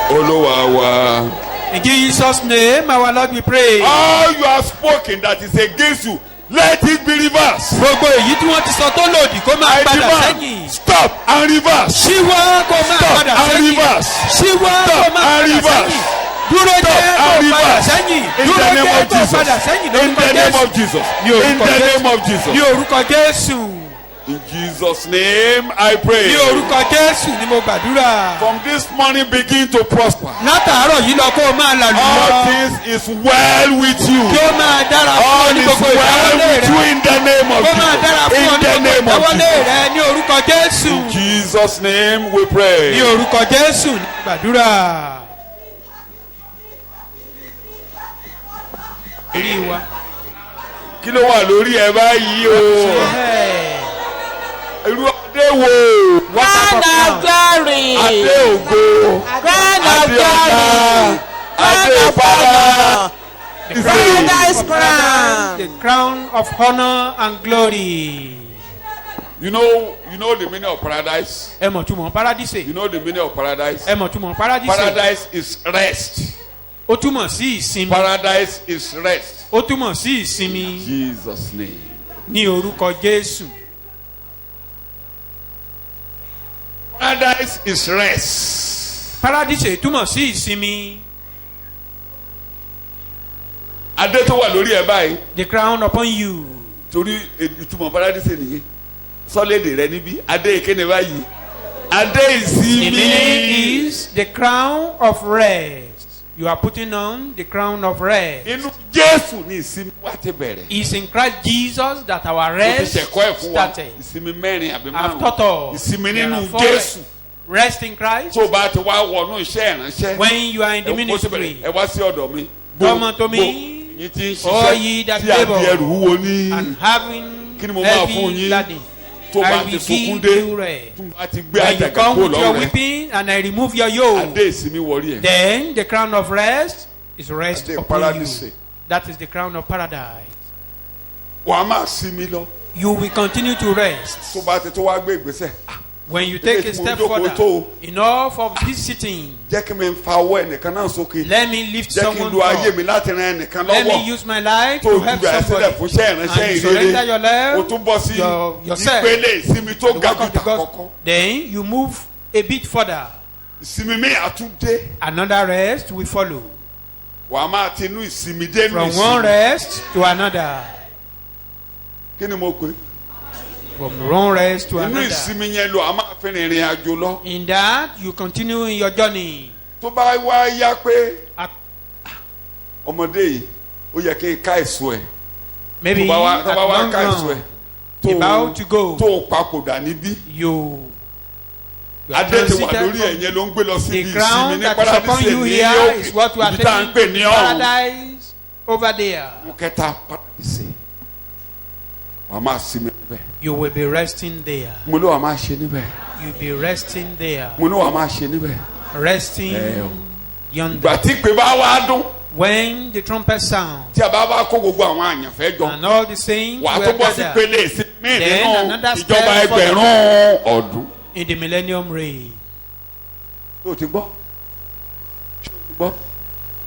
Olúwa wa. In Jesus' name, our Lord, we pray. All you have spoken that is against you, let it be reversed. Gbogbo èyí tí wọ́n ti sọ tó lòdì kó máa I padà demand sẹ́yìn. stop and reverse. Ṣíwọ́ kó máa Stop padà and sẹ́yìn. reverse. Ṣíwọ́ kó Stop máa and padà reverse. sẹ́yìn. Dúró Stop jẹ́ kó and padà reverse. sẹ́yìn. In Dúró the name jẹ́ of kó Jesus. padà sẹ́yìn In lórúkọ the name Jésù. of Jesus. Ní orúkọ In the Jésù. name of Jesus. Ní orúkọ Jésù. In Jesus' name I pray. Ní orúkọ Jésù ni mo gbàdúrà. From this morning begin to prosper. Látàárọ̀ yìí lọ kó o máa là All lùyọ́. things is well with you. Kí ó máa dára fún ọ All ní is gbogbo well ìdáwọ́lé with you rẹ. in the name of Kó máa dára Jesus. fún ọ In ní the gbogbo name of ìdáwọ́lé Jesus. rẹ ní orúkọ Jésù. In Jesus' name we Ní pray. orúkọ Jésù ni gbàdúrà. Rí wa. Kí ló wà lórí ẹ báyìí o? Irú adé wo? Crown of glory. Adé ògo. Crown of Adé glory. ọlá. Adé Crown of ìbára. honor. Paradise crown. The crown of honor and glory. You know the meaning of paradise? Ẹ mọ̀ túmọ̀ paradíṣe. You know the meaning of paradise? Ẹ mọ̀ túmọ̀ paradíṣe. Paradise is rest. Ó túmọ̀ sí ìsinmi. Paradise is rest. Ó túmọ̀ sí ìsinmi Jesus' name. ní orúkọ Jésù. Paradise is rest. Paradíṣe túmọ̀ sí ìsinmi. Adé tó wà lórí ẹ báyìí. The crown upon you. Torí ìtumọ̀ paradise nìyẹn. Sọ́lédè rẹ níbí. Adé ìkéde báyìí. Adé The meaning ìsinmi. is the crown of rest. You are putting on the crown of rest. Inú Jésù ní ìsinmi wá ti bẹ̀rẹ̀. It's in Christ Jesus that our Mo ti rest ṣẹ̀kọ́ ẹ̀ fún wa. started. Ìsinmi mẹ́rin àbí I've taught márùn-ún. us. Ìsinmi There nínú are four Jésù. rests. Rest in Christ. Tó o bá ti wá wọnú iṣẹ́ ìránṣẹ́. When you are in the Mo ti ministry. bẹ̀rẹ̀, ẹ wá sí ọ̀dọ̀ mi. Come unto me, Yín ti ń all ye ṣiṣẹ́ that tí àbí labour ẹrù wúwo ní. and having Kí ni mo máa fún heavy yín? laden, Tó o I bá will ti sunkún give dé. you rest. Tó o bá ti gbé When you àjàgà come kúrò with your lọ́rùn rẹ̀. weeping and I remove your yoke, Adé ìsinmi wọrí ẹ̀. then the crown of rest is rest Adé upon paradise. you. That is the crown of paradise. Wàá máa sinmi lọ. You will continue to rest. Tó o bá ti tó wá gbé ìgbésẹ̀. When you take a Ilé tí mo step jókòó further, tó. enough of this sitting. Jẹ́ kí mi fa ọwọ́ ẹnìkan náà sókè. Let me lift Jẹ́ kí n someone lo ayé up. mi láti ran ẹnìkan Let me lọ́wọ́. use my life Tó to o help jùlọ sílẹ̀ somebody. fún iṣẹ́ ìránṣẹ́ And you surrender your ìrere. O life, tún bọ́ sí yourself. ìpele ìsinmi tó the ga work jù of the tàkọ́kọ́. gospel. Then you move a bit further. Ìsinmi mi àtúndé. Another rest will follow. Wàá máa ti inú ìsinmi dé inú From one ìsinmi. rest to another. Kí ni mo pè? From one rest to Inú another. ìsinmi yẹn lọ, a máa fi rìnrìn àjò lọ. In that, you continue in your journey. Tó bá wá yá pé At ọmọdé yìí ó yẹ kí n ká èso ẹ̀. maybe Tó bá at wá long ká èso ẹ̀. run, about to go. Tó o papòdà níbí. You You are adé ti wà transited lórí ẹ̀yẹn ló ń gbé lọ The síbi ìsinmi crown ní that is upon paradíṣe you ní here is what you are ibi tá à ń pè taking ní to ọ̀run. paradise over there. Mo kẹta paradíṣe wàá máa sinmi níbẹ̀. You will be resting there. Mo ní wàá máa ṣe níbẹ̀. You'll be resting there. Mo ní wàá máa ṣe níbẹ̀. Resting ìgbà yonder. tí ìpè bá wá dún When the trumpet sound tí a bá kó gbogbo àwọn àyànfẹ́ jọ and all the saints wàá tó were bọ́ sí gathered pélé ìsinmi Then nínú another ìjọba step for ẹgbẹ̀rún ọdún. in the millennium reign. Ṣé o ti gbọ́? Ṣé o ti gbọ́?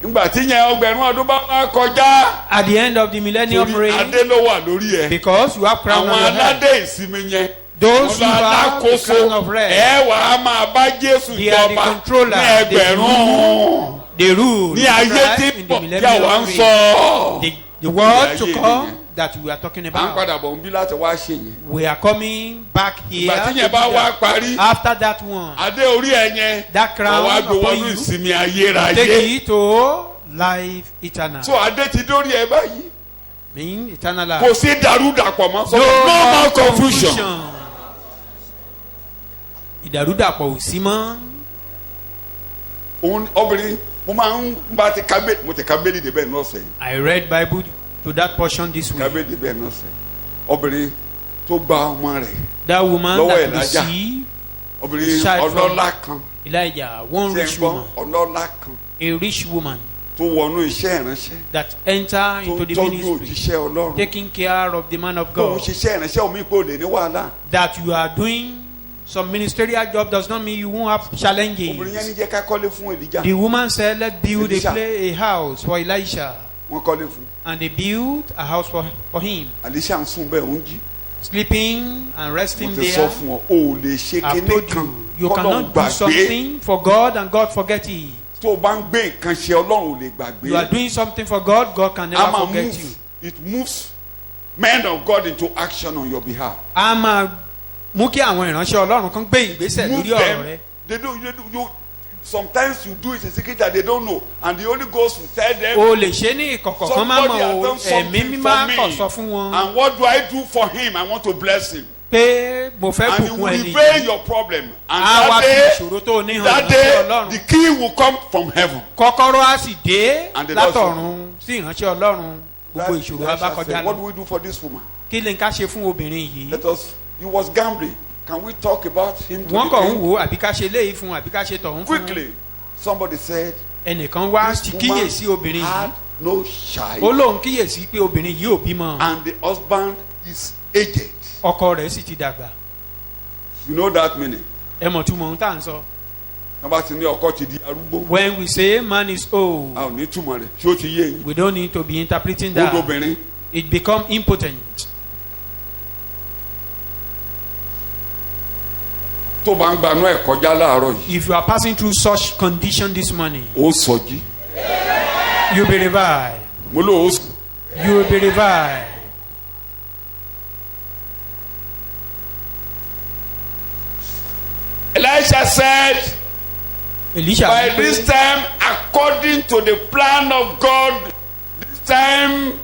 Nígbà tí yẹn ọgbẹ̀rún ọdún bá wá kọjá At the end of the millennium torí reign, adé ló wà lórí ẹ̀. because you have crown Àwọn on your head, aládé ìsinmi yẹn. those who Wọ́n have the alákòóso crown of red, ẹ wàá máa bá Jésù They are the jọba controller. ní ẹgbẹ̀rún they rule ní ayé Christ tí in the pọ̀ tí àwa ń millennium reign. sọ. The word Ayé to yìí come nìyẹn. that we are talking À ń about. padà bọ̀ ń bí láti wá ṣe yẹn. We are coming back here. Ìgbà tí to yẹn bá do wá that. parí. After that one, Adé orí ẹ yẹn. that crown Àwa gbé upon wọnú you, ìsinmi take ayérayé. it to life eternal. So adé ti dórí ẹ báyìí. Mean eternal Kò life. sí dàrúdàpọ̀ mọ́. So No no more confusion. confusion. Ìdàrúdàpọ̀ ò sí mọ́. Òun obìnrin mo máa ń bá ti kábé mo ti kábéèlì débẹ̀ nọ́ọ̀sẹ̀ yìí. I read Bible to that portion this week. Kábéèlì débẹ̀ nọ́ọ̀sẹ̀. Obìnrin tó gba ọmọ rẹ̀. That woman Lọ́wọ́ that Elijah. received Obìnrin Child from- ọlọ́lá kan. Elijah, one Ṣé ń rich gbọ́ woman, ọlọ́lá kan a rich woman tó wọnú iṣẹ́ ìránṣẹ́. that enter Tó into the tọ́jú ministry, òjíṣẹ́ Ọlọ́run. taking care of the man of Bóun God. ṣiṣẹ́ ìránṣẹ́ omi ipò lè ní wàhálà. That you are doing some ministerial job does not mean you won't have Obìnrin yẹn challenges. ní jẹ́ ká kọ́lé fún Èlíjà. The woman said, "Let's build Elisha. a house for Elisha," Wọ́n kọ́lé fún. and they built a house for him, Àlíṣà ń sùn bẹ́ẹ̀ ń jí. sleeping and Mo resting ti sọ there. fún ọ, o ò lè ṣe I've kinní told kan. you, you Kọ́lọ́run cannot do gbàgbé. something for God and God forget it. Tó o bá ń gbé nǹkan ṣe Ọlọ́run ò lè gbàgbé. You are doing something for God, God can never A máa forget move. you. It moves men of God into action on your behalf. A máa mú kí àwọn ìránṣẹ́ Ọlọ́run kan gbé ìgbésẹ̀ Move lórí ọ̀rọ̀ them. rẹ. Sometimes you do it in secret that they don't know, and the Holy Ghost will tell them. O lè ṣe ní ìkọ̀kọ̀ kan máa Somebody has mọ̀ o, done ẹ̀mí something mímá for kọ̀ me. sọ fún wọn And what do I do for him? I want to bless him. pé mo fẹ́ And he will bùkún ẹni reveal yìí. your problem. And A wá that fi day, ìṣòro tó o ní hàn that ìránṣẹ́ day, Ọlọ́run. the key will come from heaven. Kọ́kọ́rọ́ á sì dé And the Lord látọ̀run sí ìránṣẹ́ Ọlọ́run. Gbogbo ìṣòro á bá Elisha kọjá said, what lọ. do we do for this woman? Kí lè ká ṣe fún obìnrin yìí? Let us. He was gambling. Can we talk about him to Wọ́n the kàn ń king? wò ó àbí ká ṣe léyìí fún àbí ká ṣe tọ̀hún fún. Quickly, somebody said, Ẹnìkan wá this kíyèsí woman obìnrin had yìí. no child, Ó lóun kíyèsí pé obìnrin yìí ò bímọ. and the husband is aged. Ọkọ rẹ̀ sì ti dàgbà. You know that meaning? Ẹ mọ̀ túmọ̀ ohun tá à ń sọ. Number ti ní ọkọ ti di arúgbó. When we say man is old, A ò ní túmọ̀ rẹ̀. Ṣé o ti yé yín? we don't need to be interpreting Ó that. dobìnrin. It become impotent. Tó bá ń gbanú ẹ̀ kọjá láàárọ̀ yìí. If you are passing through such condition this morning, Ó sọjí. you'll be revived. Mo lò ó sọ. You will be revived. Elisha said, Elisha by wí pé, this time, according to the plan of God, this time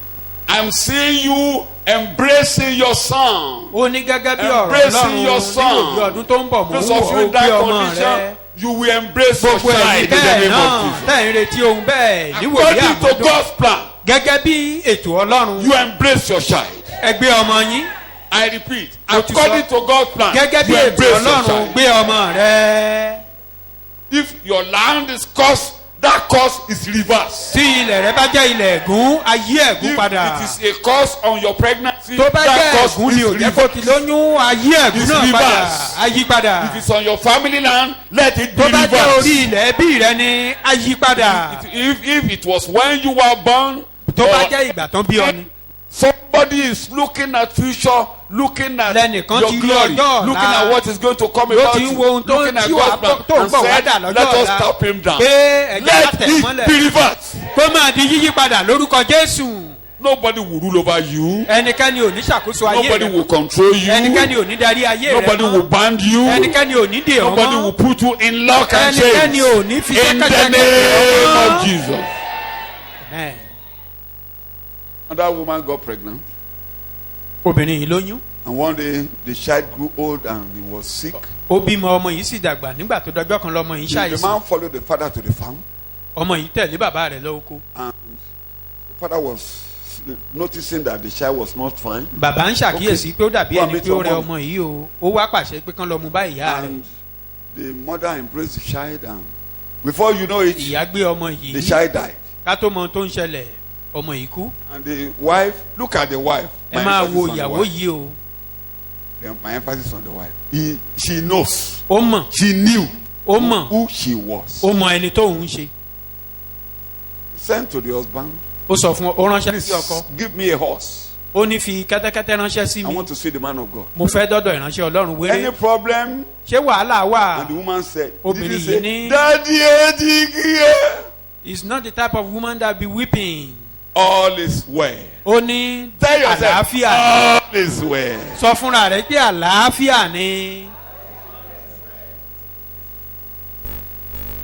I'm seeing you embracing your son. ó ní gẹ́gẹ́ bí ọ̀rọ̀ Embracing your Ọlọ́run ní son. òbí ọdún tó ń bọ̀ mú Those wọ̀ of you ó in gbé that ọmọ rẹ. condition, you will embrace your Gbogbo child ẹ̀yin in the bẹ́ẹ̀ name náà of Jesus. tẹ̀ ń retí ohun bẹ́ẹ̀ níwòye According to àmọ́dún. God's plan, Gẹ́gẹ́ bí ètò Ọlọ́run, you embrace your child. ẹ gbé ọmọ yín. I repeat, Ó ti sọ. according to God's plan, Gẹ́gẹ́ bí you ètò embrace your Ọlọ́run, child. gbé ọmọ rẹ. If your land is cursed, that curse is reversed. Tí ilẹ̀ rẹ bá jẹ́ ilẹ̀ ẹ̀gún, ayé ẹ̀gún padà. If it is a curse on your pregnancy, Tó bá that jẹ́ curse ẹ̀gún ni ò is jẹ́ kó ti reversed. lóyún, ayé ẹ̀gún It's náà padà. reversed. Ayí padà. If it's on your family land, let it be Tó bá jẹ́ orí reversed. ilẹ̀ ẹbí rẹ ni, ayí padà. If it was when you were born, Tó bá or jẹ́ ìgbà tán bí ọ ni. somebody is looking at future, looking at Lẹ́nìkan your ti rí glory, ọjọ́ looking ọ̀la. at what is going to come Ló about ti ń you, wo ohun tó looking at tí wà God's plan, tó ń and bọ̀ wá said, dà lọ́jọ́ let us ọ̀la. stop him down. Pé ẹ̀jẹ̀ Let látẹ̀ it mọ́lẹ̀. be reversed. Kó máa di yíyí padà lórúkọ Jésù. Nobody will rule over you. Ẹnikẹ́ni ò ní ṣàkóso ayé Nobody rẹ. will control you. Ẹnikẹ́ni ò ní darí ayé rẹ Nobody will mọ́. bind you. Ẹnikẹ́ni ò ní dè ọ́ Nobody will mọ́. put you in lock and Ẹnikẹ́ni chains. ò ní fi In the kẹ́kẹ́kẹ́ name of Jesus. Amen. And that woman got pregnant. Obìnrin yìí lóyún. And one day the child grew old and he was sick. ó bímọ ọmọ yìí sì dàgbà nígbà tó dọjọ́ kan lọ́mọ yìí The man ṣàìsàn followed the father to the farm, ọmọ yìí tẹ̀lé bàbá rẹ̀ lọ oko. and the father was noticing that the child was not fine. bàbá ń ṣàkíyèsí pé ó dàbí Go and ẹni meet pé ó your rẹ mom. ọmọ yìí o ó wá pàṣẹ pé kán lọ mú bá ìyá rẹ̀. And the mother embraced the child, and before you know it, ìyá gbé ọmọ the yìí child died. ká tó mọ ohun tó ń ṣẹlẹ̀ ọmọ yìí kú. And the wife, look at the wife. ẹ My máa emphasis wo on the ìyàwó wife. yìí o. My emphasis on the wife. She knows. ó mọ̀ She knew ó mọ̀ who she was. ó mọ ẹni tó ń ṣe. Sent to the husband. ó sọ fún ó ránṣẹ́ sí ọkọ. Please give me a horse. ó ní fi kẹ́tẹ́kẹ́tẹ́ ránṣẹ́ sí I mi. want to see the man of God. mo fẹ́ dọ́dọ̀ ìránṣẹ́ ọlọ́run Any wéré. problem? ṣé wàhálà wà? And the woman said, Obìnrin did he yìí say, ní- Daddy, Eddie, is not the type of woman that be weeping. all is well. ó ní Tell yourself, àlàáfíà. all is well. sọ fúnra rẹ̀ pé àlàáfíà ni.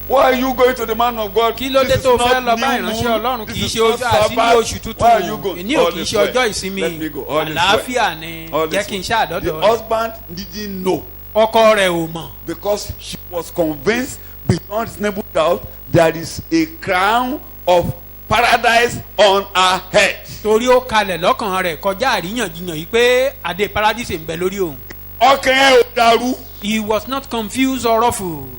Why are you going to the man of God? kí ló dé This is tó not fẹ́ lọ bá new ìránṣẹ́ moon. ọlọ́run This kì í is ṣe not ojú àsílẹ̀ Sabbath. oṣù Why are you tuntun going? ní ò All kì í is ṣe well. ọjọ́ ìsinmi Let me go. All is àlàáfíà ni All is jẹ́ kí n well. ṣe The àdọ́dọ̀ rẹ̀. husband didn't know ọkọ rẹ̀ ò mọ̀ because she was convinced beyond reasonable doubt there is a crown of paradise on her head. torí ó kalẹ̀ lọ́kàn rẹ̀ kọjá àríyànjiyàn yìí pé adé paradise ń bẹ lórí òun. Ọkàn ẹ̀ ò dàrú. he was not confused or ruffled.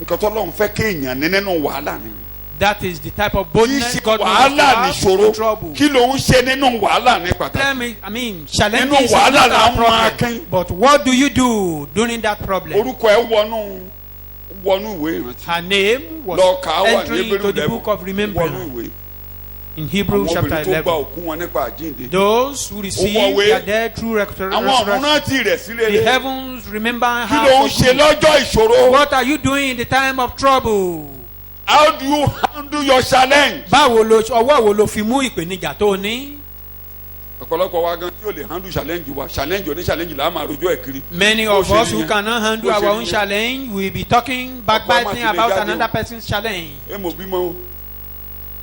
Nǹkan tó lọ́n fẹ́ kéèyàn ní nínú wàhálà ni. that is the type of Kì í boldness ṣe God wants wàhálà to have in nìṣòro. trouble. Kí ló ń ṣe nínú wàhálà ní pàtàkì? Challenges Nínú is wàhálà not là our ń máa problem. kín. But what do you do during that problem? Orúkọ ẹ̀ wọnú ìwé ìrántí. Her name was Lọ kà á wà ní entering Hebrew into the level. book of Wọnú remembrance ìwé. in Hebrews Àwọn chapter obìnrin tó gba 11. òkú wọn nípa àjíǹde. Those who receive wọ̀wé. their dead through Àwọn resurrection, ọ̀múrántí rẹ̀ sílẹ̀ the rẹ̀. heavens remember Kí her ló ń for ṣe good. lọ́jọ́ ìṣòro? What are you doing in the time of trouble? How do you handle your challenge? Báwo lo ọwọ́ wo lo fi mú ìpèníjà tó o ní? Ọ̀pọ̀lọpọ̀ wa gan tí o lè handle challenge wa challenge oní challenge là á máa rojọ́ ẹ̀ kiri. Many Bó of ṣe us who nìyẹn. cannot handle Bó ṣe our own nìyẹn. challenge will be talking backbiting Ọkọ ọmọ about àti lè jáde another o. person's challenge. Èmo bímọ o.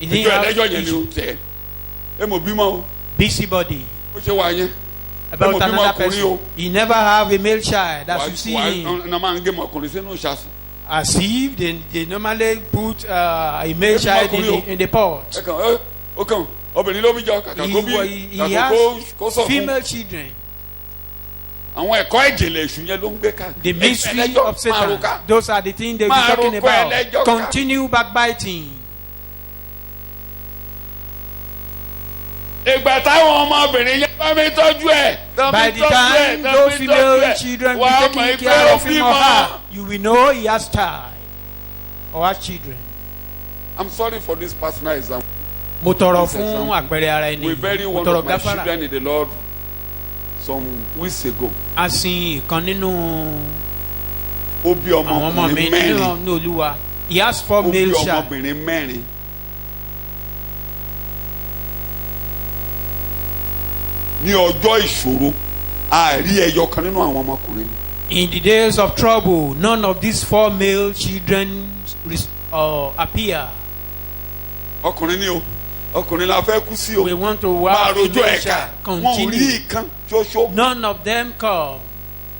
He Ìjọ didn't have ẹlẹ́jọ́ yẹn ni issue. o tẹ̀. Èmo bímọ o. Busybody Ó ṣe wà yẹn. about Ẹ mọ̀ bí another ọkùnrin person. o. He never have a male child as you see him. Ọ̀nà máa ń gé ọkùnrin sínú ìṣàsùn. As if they normally put a male Ẹ child ọkùnrin o. in the pot. Ẹ kàn ó kàn obìnrin ló bí jọ kàkà kó bí He kàkà kó has sọ fún. female children. Àwọn ẹ̀kọ́ ìjìnlẹ̀ èṣù yẹn ló ń gbé káàkiri. The mystery Ẹlẹ́jọ́ of máa Satan. ro ká. Those are the things they be Máa talking roko about. ẹlẹ́jọ́ ká. Continue backbiting. Ìgbà táwọn ọmọbìnrin yẹn bá mi tọ́jú ẹ̀. By the time those female children be taking care of him or her, you will know he has child or has children. I'm sorry for this personal example. Mo tọrọ This fún example. àpẹẹrẹ ara ẹni. We buried Mo one tọrọ of my gáfárà. children in the Lord some weeks ago. A sin ìkan nínú Ó bí àwọn ọmọ mi ọmọkùnrin mẹ́rin. nínú Olúwa. He has 4 Ó bí male child. ọmọbìnrin mẹ́rin. Ní ọjọ́ ìṣòro, a rí ẹyọ kan nínú àwọn ọmọkùnrin. In the days of trouble, none of these 4 male children appear. Ọkùnrin ni o, ọkùnrin la fẹ́ kú sí o. We want to Máa have rojọ́ female ẹ̀ka, child. wọn ò rí Continue. ìkan ṣoṣo. None of them come.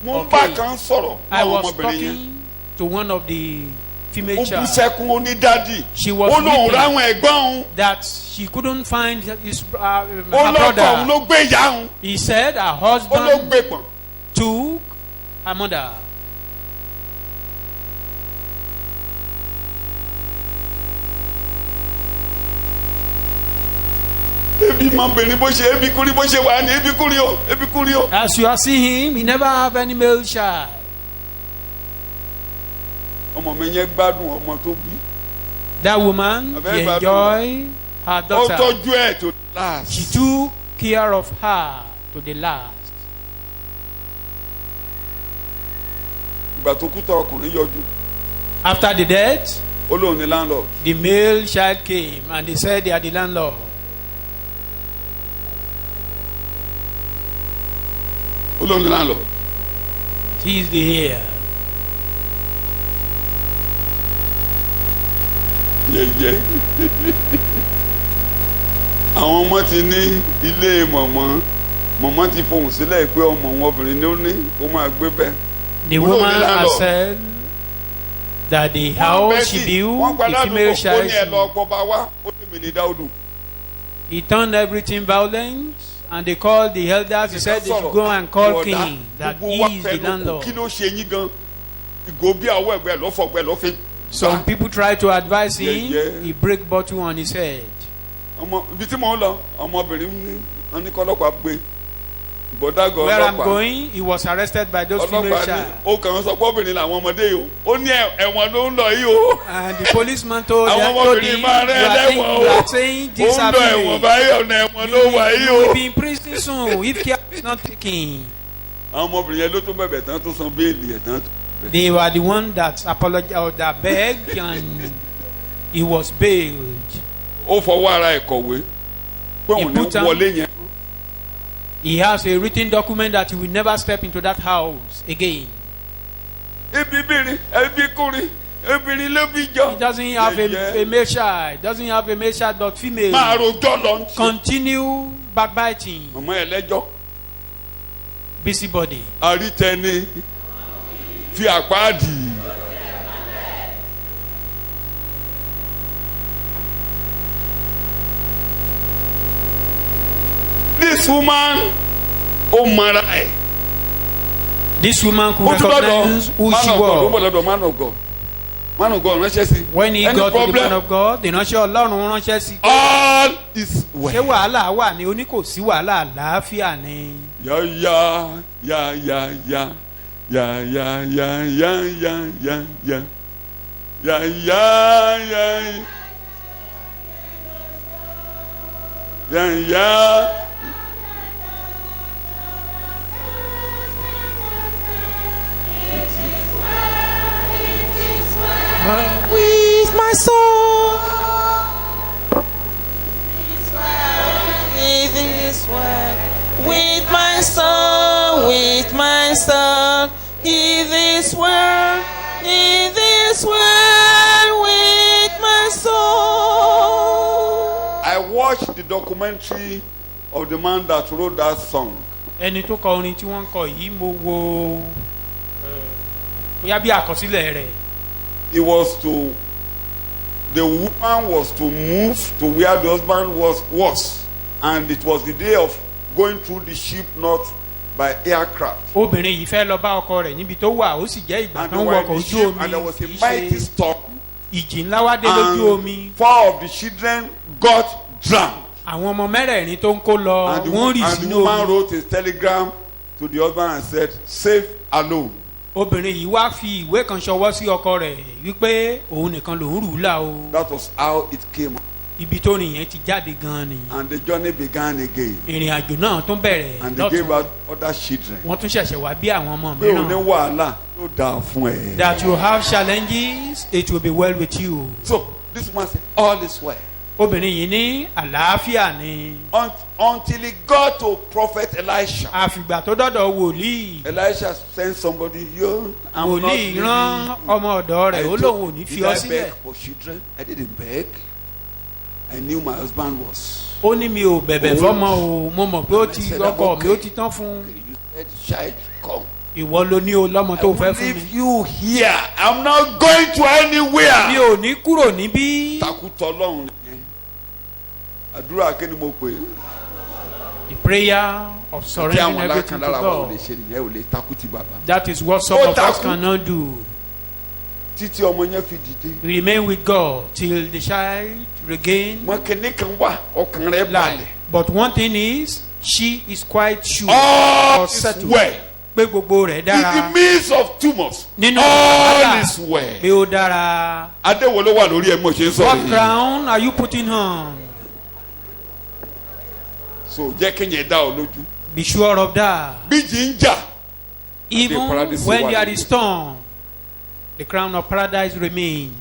Mo ń Okay. bá kan sọ̀rọ̀ I fún àwọn was ọmọbìnrin yẹn. talking to one of the female Ó bú child sẹ́kún ó ní dádì. She was Ó lóun weeping. ráwọn ẹ̀gbọ́n òun. that she couldn't find his Ó her lọ́kọ̀ òun brother. ló gbé ìyá òun. He said her Ó ló husband gbé pọ̀n. took her mother. Ebi ọmọbìnrin bó ṣe ebi kúrin bó ṣe wà ní ebi kúrin o ebi kúrin o. As you are seeing him, he never have any male child. Ọmọ mi yẹn gbádùn ọmọ tó bí. That woman, Abẹ́ he ìgbádùn enjoy her Ó daughter. tọ́jú ẹ̀ tó last. She took care of her to the last. Ìgbà tó kú tán ọkùnrin yọjú. After the death, Ó lóun ní landlord. the male child came and they said they are the landlord. Ó lóun ní landlord. He is the heir. Yẹ̀yẹ́. Àwọn ọmọ ti ní ilé mọ̀mọ́ mọ̀mọ́ ti fohùn sílẹ̀ pé ọmọ wọn obìnrin ni ó ní kó máa gbé bẹ́ẹ̀. The Who knows woman the has landlord? said that the Wọ́n house bẹ́ she sí, built, wọ́n gba the female ládùúgbò ó child, ní ẹ lọ ọkọ̀ bá wá ó ní mi ní Dáúdù. he turned everything violent, and they called the elders. He said they should go and call king, that he is the landlord. Kí ló ṣe yín gan? Ìgò bí àwọ̀ ẹ̀gbẹ́ lọ́fọ̀gbẹ́ lọ́fẹ̀. Some people tried to advise him. Yeah. He break bottle on his head. Ọmọ ibi tí mò ń lọ ọmọbìnrin ní oníkọ́lọ́pàá gbé. Bọ̀dágọ̀ Where I'm ọlọ́pàá. going, he was arrested by those female Ọlọ́pàá ní child. ó kàn ń sọ pé obìnrin làwọn ọmọdé yìí o. Ó ní ẹ̀wọ̀n ló ń lọ yìí o. And the policeman told Àwọn him, ọmọbìnrin máa rẹ́ ẹlẹ́wọ̀n you o. are saying Ó this ń lọ ẹ̀wọ̀n happening. báyìí ọ̀nà ẹ̀wọ̀n ló wà yìí You will o. be in prison soon if care is not taken. Àwọn ọmọbìnrin yẹn ló tún bẹ̀bẹ̀ tán tó san béèlì ẹ̀ tán. They were the one that apologized or that begged, and he was bailed. Ó fọwọ́ ara ẹ̀ kọ̀wé pé òun ní put down- wọlé yẹn. He has a written document that he will never step into that house again. Ibi bìnrin ẹbí kùnrin obìnrin ló bí jọ. He doesn't have Yeah. a male child. Doesn't have a male child, but Máa female. rojọ́ lọ ń tì. Continue backbiting. Mọ̀mọ́ ẹ̀ lẹ́jọ́ Busybody. àrítẹni fi àpáàdì. This woman ó mara ẹ̀. This woman could Ó tún recognize who lọ́dọ̀ she man of God ó bọ̀ was. lọ́dọ̀ man of God. Man of God ránṣẹ́ sí. When he Any got to the problem? man of God, the ránṣẹ́ Ọlọ́run ránṣẹ́ sí. All is Ṣé well. wàhálà wà ní oní kò sí wàhálà àlàáfíà ni? Ya ya ya ya ya ya ya ya ya ya ya ya ya ya ya ya. With my soul. It is well with my soul, with my soul. It is well, it is well with my soul. I watched the documentary of the man that wrote that song. Ẹni tó kọ orin tí wọ́n ń kọ yìí mo wo bóyá bí àkọsílẹ̀ rẹ̀. It was to, the woman was to move to where the husband was, and it was the day of going through the ship not by aircraft. Obìnrin yìí fẹ́ lọ bá ọkọ rẹ̀ níbi tó wà ó sì jẹ́ ìgbà And tó they ń were wọkọ̀ in the ojú ship, omi and there was a kì í mighty ṣe storm, ìjì ńlá wá dé lójú omi. and 4 of the children got drowned. Àwọn ọmọ mẹ́rẹ̀ẹ̀rin tó ń kó lọ And wọ́n rì the sínú woman omi. wrote a telegram to the husband and said, "Safe alone." Obìnrin yìí wá fi ìwé kan ṣọwọ́ sí ọkọ rẹ̀ wípé òun nìkan lòún rù ú là o. That was how it came, Ibi tó rìn yẹn ti jáde gan-an ni. and the journey began again. Ìrìn àjò náà tún bẹ̀rẹ̀ And they gave lọ́tún. out other children. Wọ́n tún ṣẹ̀ṣẹ̀ wá bí àwọn ọmọ Pé ò ní mìíràn. wàhálà ló dáa fún ẹ. That you have challenges, it will be well with you. So this man said, "All is well." Obìnrin yìí ní àlàáfíà ni. Until he got to prophet Elisha. Àfìgbà tó dọ́dọ̀ wòlíì. Elisha sent somebody, "You, I'm not Wòlíì leaving rán ọmọ ọ̀dọ́ rẹ̀ ó lóun ò ní fi Did ọ I sílẹ̀. beg for children? I didn't beg. I knew my husband was. Ó ní mi ò bẹ̀bẹ̀ fọ́mọ o, mo mọ̀ pé ó ti I said, ọkọ "I'm mi ó okay." ti tán fún. You said, "Child, come." Ìwọ ló ní o lọ́mọ I tó will fẹ́ fún mi. leave you here. I'm not going to Mi anywhere. ò ní kúrò níbí. Takutọ Ọlọ́run nìyẹn. Àdúrà kí ni mo pè é? The prayer of Kí surrendering àwọn everything alákan to lára wa ò lè God. ṣe nìyẹn ò lè takú ti bàbá. That is what some Ó of us takú. cannot do. Títí ọmọ yẹn fi dìde. We remain with God till the child regain Wọn kìíní kan wà ọkàn rẹ̀ life. balẹ̀. But one thing is, she is quite sure All or is settled well. pé gbogbo rẹ̀ In the dára. midst of tumors. Nínú All wàhálà is well. pé ó dára. Adéwo ló wà lórí ẹ̀ mo ṣe ń sọ̀rọ̀ What yìí. crown are you putting on? So jẹ́ kí yẹn dá ọ lójú. Be sure of that. Bíjì ń jà. Even paradise when wà there lójú. is storm, the crown of paradise remains.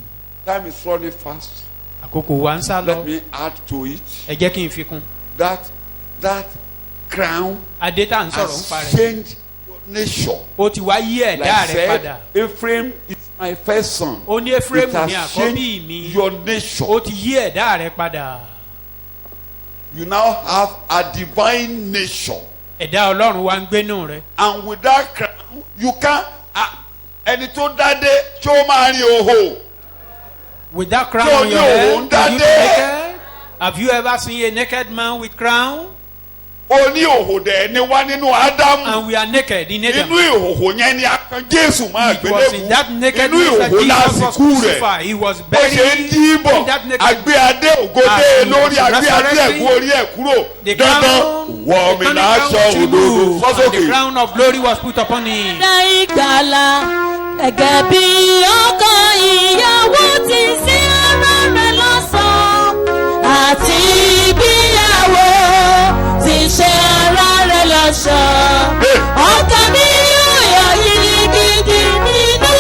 Time is running fast. Àkókò wa ń sá Let lọ. me add to it. Ẹ jẹ́ kí n fi kún. That crown Adé tá à ń sọ̀rọ̀ ń has parẹ́. changed your nature. Ó ti wá yí ẹ̀dá Like rẹ̀ padà. said, Ephraim is my first son. Ó ní It Ephraim ní has àkọ́bí changed mi. your nature. Ó ti yí ẹ̀dá rẹ̀ padà. You now have a divine nature. ẹ̀dá ọlọ́run wa ń gbénú rẹ. And with that crown, you can ẹni tó dádé tí ó máa rin òhò. With that crown Tí o on ní your òun head, are you dádé. naked? Have you ever seen a naked man with crown? Ó ní òhò dẹ̀ ni wá nínú Ádámù. And we are naked in Adam. Inú ìhòhò yẹn ni a kan Jésù máa It was in gbélébùú. that Inú nakedness that ìhòhò Jesus was lásìkò rẹ̀. crucified. He was Bó buried ṣe ń díbọ̀, in that naked. àgbé adé ògodé As he lórí was àgbé adé resurrecting, ẹ̀kú orí ẹ̀ kúrò. The Dandan crown, wọ̀ mí the láṣọ crown òdodo trembled, and the sọ́sọ́kè. crown of glory was put upon him. Dá ìgbàlà gẹ́gẹ́ bí ọkọ ìyàwó ti sí ara rẹ̀ lọ́ṣọ̀ọ́ àti bíyàwó ti ṣe ara rẹ̀ lọ́ṣọ̀ọ́. Ọkọ mi yóò yọ̀ gidigidi nínú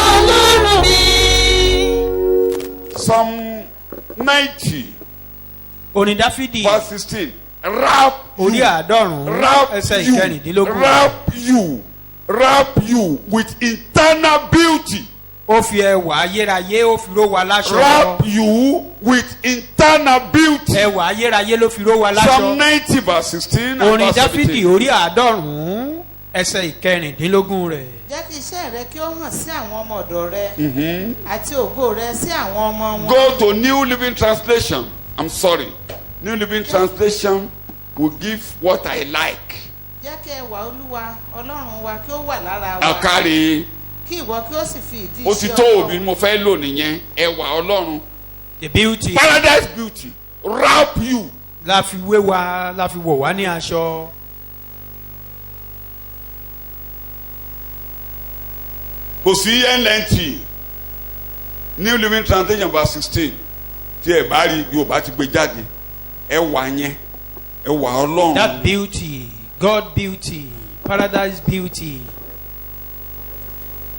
Ọlọ́run mi. Psalm 90 Orin Dáfídì verse 16. Wrap orí you, àádọ́rùn-ún wrap ẹsẹ̀ you, ìkẹrìndínlógún. wrap you with internal beauty. Ó fi ẹwà ayérayé ó fi ró wa láṣọ. Wrap you with internal beauty. Ẹwà ayérayé ló fi ró wa Psalm láṣọ. 90 verse 16 and Orin verse Dáfídì 17. orí àádọ́rùn-ún ẹsẹ̀ ìkẹrìndínlógún rẹ̀. jẹ́ kí iṣẹ́ rẹ kí ó hàn sí àwọn ọmọ ọ̀dọ̀ rẹ àti ògo rẹ sí àwọn ọmọ wọn. Go to New Living Translation. I'm sorry. New Living Translation will give what I like. jẹ́ kí ẹwà olúwa ọlọ́run wa kí ó wà lára wa Akari. kí ìwọ kí ó sì fi ìdí Ó ti iṣẹ́ tó ọkọ. òbí mo fẹ́ lò nìyẹn. Ẹwà Ọlọ́run. The beauty Paradise beauty. Wrap you. la fi wé wa la fi wọ̀ wá ní aṣọ. Kò sí NLT. New Living Translation verse 16. Tí ẹ bá rí Yorùbá ti gbé jáde. Ẹwà yẹn. Ẹwà Ọlọ́run. That beauty, God beauty, paradise beauty.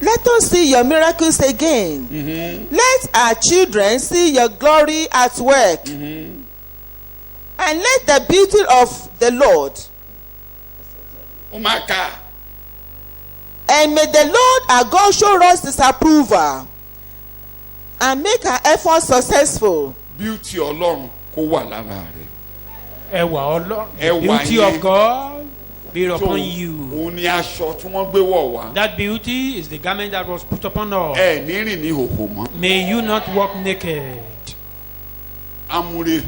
Let us see your miracles again. Let our children see your glory at work. And let the beauty of the Lord. Ó máa kà. And may the Lord our God show us his approval and make our efforts successful. Beauty Ọlọ́run kó wà lára rẹ̀. Ẹwà Ọlọ́run, the Ẹwà beauty yẹn. of God be So, upon you. òun ni aṣọ tí wọ́n gbé wọ̀ wá. That beauty is the garment that was put upon us. Ẹ ní rìn ní hòhò mọ́. May you not walk naked. Amúre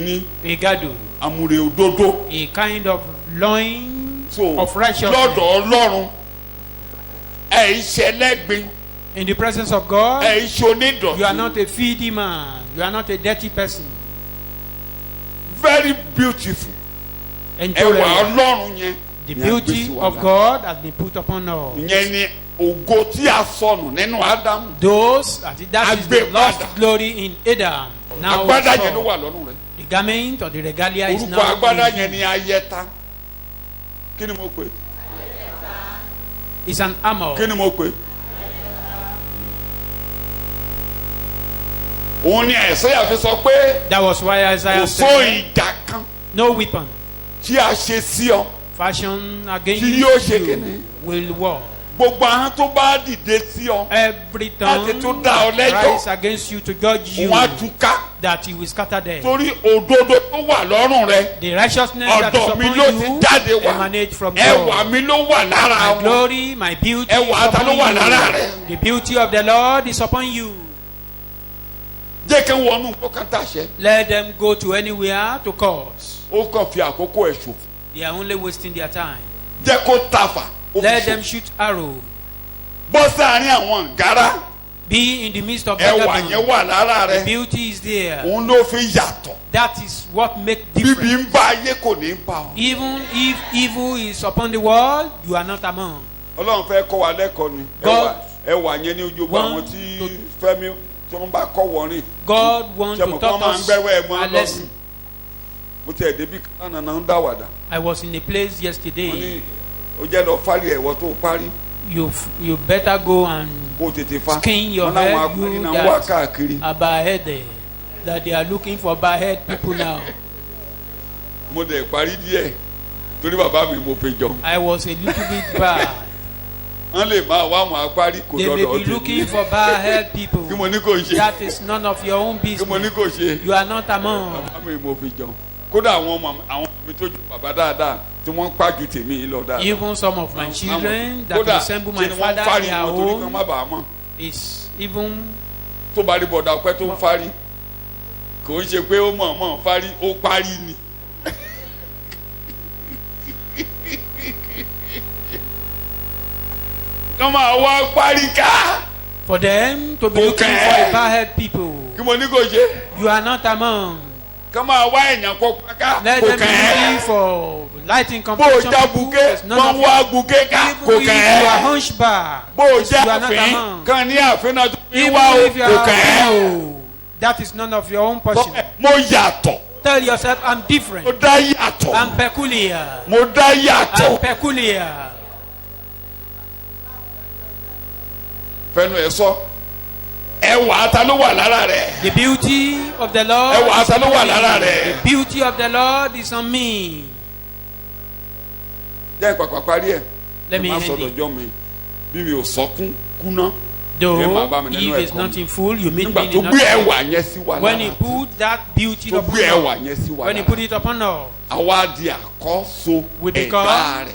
ní Egado, amúre òdodo. a kind of loin So of righteousness. lọ́dọ̀ Ọlọ́run ẹ̀ ń ṣẹlẹ́gbin In the presence of God, ẹ̀ ń ṣonídọ̀tí. you are not a filthy man. You are not a dirty person. Very beautiful. And Ẹwà Ọlọ́run yẹn. the ni a gbé beauty sí wa of lára. God has been put upon us. Ìyẹn ni ògo tí a sọnù nínú Ádámù. Those, that is the Agbe lost padà. glory in Adam. Now Agbádá yẹn ló restored. wà lọ́rùn rẹ̀. The garment or the regalia is Orúkọ now agbádá in yẹn you. ni ayẹta. Kí ni mo pè? It's an armor. Kí ni mo pè? Òun ni Àìsáyà fi sọ pé That was why kò Isaiah só said, ìjà kan no weapon tí a ṣe sí ọ. fashioned against Tí yóò ṣe you kíni? will war. Gbogbo àwọn tó bá dìde sí ọ. Every Láti tongue tún dá ọ lẹ́jọ́. rise against you to judge you, Òun á túká. that you will scatter them. Torí òdodo tó wà lọ́rùn rẹ̀. The righteousness that is Ọ̀dọ̀ mi upon ló ti you jáde wá. emanate from Ẹwà God. mi ló wà lára My wọn. glory, my beauty is Ẹwà ta ló wà upon lára you. rẹ̀? The beauty of the Lord is upon you. Jẹ́ kí n wọnú kọ́kàn tàṣẹ. Let them go to anywhere to cause. Ó kàn fi àkókò ẹ̀ ṣòfò. They are only wasting their time. Jẹ́ kó tafà. Ó fi Let them ṣòfò. shoot arrow. Bọ́ sáàárín àwọn ǹgárá. Be in the midst of Ẹwà yẹn vagabonds. wà lára The rẹ̀. beauty is there. Òun ló fi yàtọ̀. That is what makes Bíbí difference. ń bá ayé kò ní bá ọ. Even if evil is upon the world, you are not among. Ọlọ́run fẹ́ kọ́ wa lẹ́kọ̀ọ́ ni. God Ẹwà yẹn ní ojú gbogbo àwọn tí Fẹ́mi tí wọ́n bá kọ́ wọ́n rìn. God wants Ṣé to mo kọ́ taught máa ń us gbẹ́wẹ́ ẹ̀gbọ́n a lọ́sùn? lesson. Mo ti ẹ̀ débi kan náà ń dáwàdà. I was in a place Wọ́n ní yesterday. ó jẹ́ lọ fárí ẹ̀wọ́ tó parí. You better go and Kó tètè fa. skin your Wọ́n láwọn head, akọrin you náà ń wá that káàkiri. are bareheaded, that they are looking for barehead people now. Mo dẹ̀ parí díẹ̀ torí bàbá mi mo fi jọ. I was a little bit bad. Wọ́n lè máa wá àwọn apárí kò They may dọ̀dọ̀ be looking for barehead people. Kí mo ní kò ṣe? That is none of your own Kí mo ní business. kò ṣe? You are not among. Bàbá mi mo fi jọ. Kódà àwọn mi tó ju bàbá dáadáa tí wọ́n pàjù tèmi yìí lọ dáadáa. Even some of my children that kódà resemble my ṣe ni wọ́n father fárí their wọn torí kan má own bàa mọ̀. is even tó bá rí bọ̀dà pẹ́ tó ń fárí kò ń ṣe pé ó mọ̀ fárí ó parí ni. kọ́ máa wá parí ká. for them to be looking Okay. for a bald people. kí mo ní kò ṣe. You are not among. kọ́ máa wá èèyàn kó ká. Let kò them be looking kẹ́. for lighting bó o competition já people. buké It's none wọ́n of wá your. buké ká. Even kò if you are kẹ́. hunchback, bó o you já are not àfin among. kan ní àfin náà tó fi Even wá o if you kò are kẹ́. no, that is none of your own portion. mo yàtọ̀. Tell yourself, I'm mo different. dá yàtọ̀. I'm peculiar. mo dá I'm yàtọ̀. peculiar. fẹnu ẹ sọ ẹwà ta ló wà lára rẹ. The beauty of the Lord ẹwà is ta ló on wà me. lára rẹ. The beauty of the Lord is on me. jẹ́ ìpàpà parí ẹ̀. Let me má end sọ̀dọ̀ it. jọ́ mi bí mi ò sọkún kúná. Ẹ máa Though bá mi nínú if it's ẹ̀kọ́ not mi. in full, you meet nígbà me tó in gbé another. ẹwà yẹn sí wa When he lára. put that beauty tó upon gbé ẹwà us, yẹn sí wa when he lára. put it upon us, àwa di àkọ́so We become ẹ̀dá rẹ̀.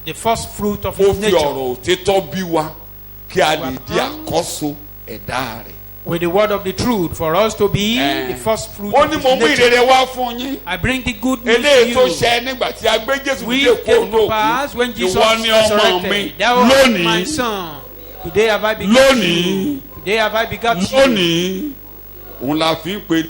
the first fruit of ó his fi nature. ọ̀rọ̀ òtítọ́ bí wa kí a lè di Welcome. àkọ́so ẹ̀dá rẹ̀. With the word of the truth, for us to be Eh. the first fruit ó of ní his mo mú nature. ìrere wá fún yín. I bring the good news to eléyìí tó you. ṣẹ nígbà tí a gbé Jésù We dìde kó came to lóògùn. pass when Jesus ìwọ ni ọmọ mi resurrected. Thou art my lónìí. son. Today have I begot Lónìí. you. Today have I begot you. lónìí òun la fi ń pe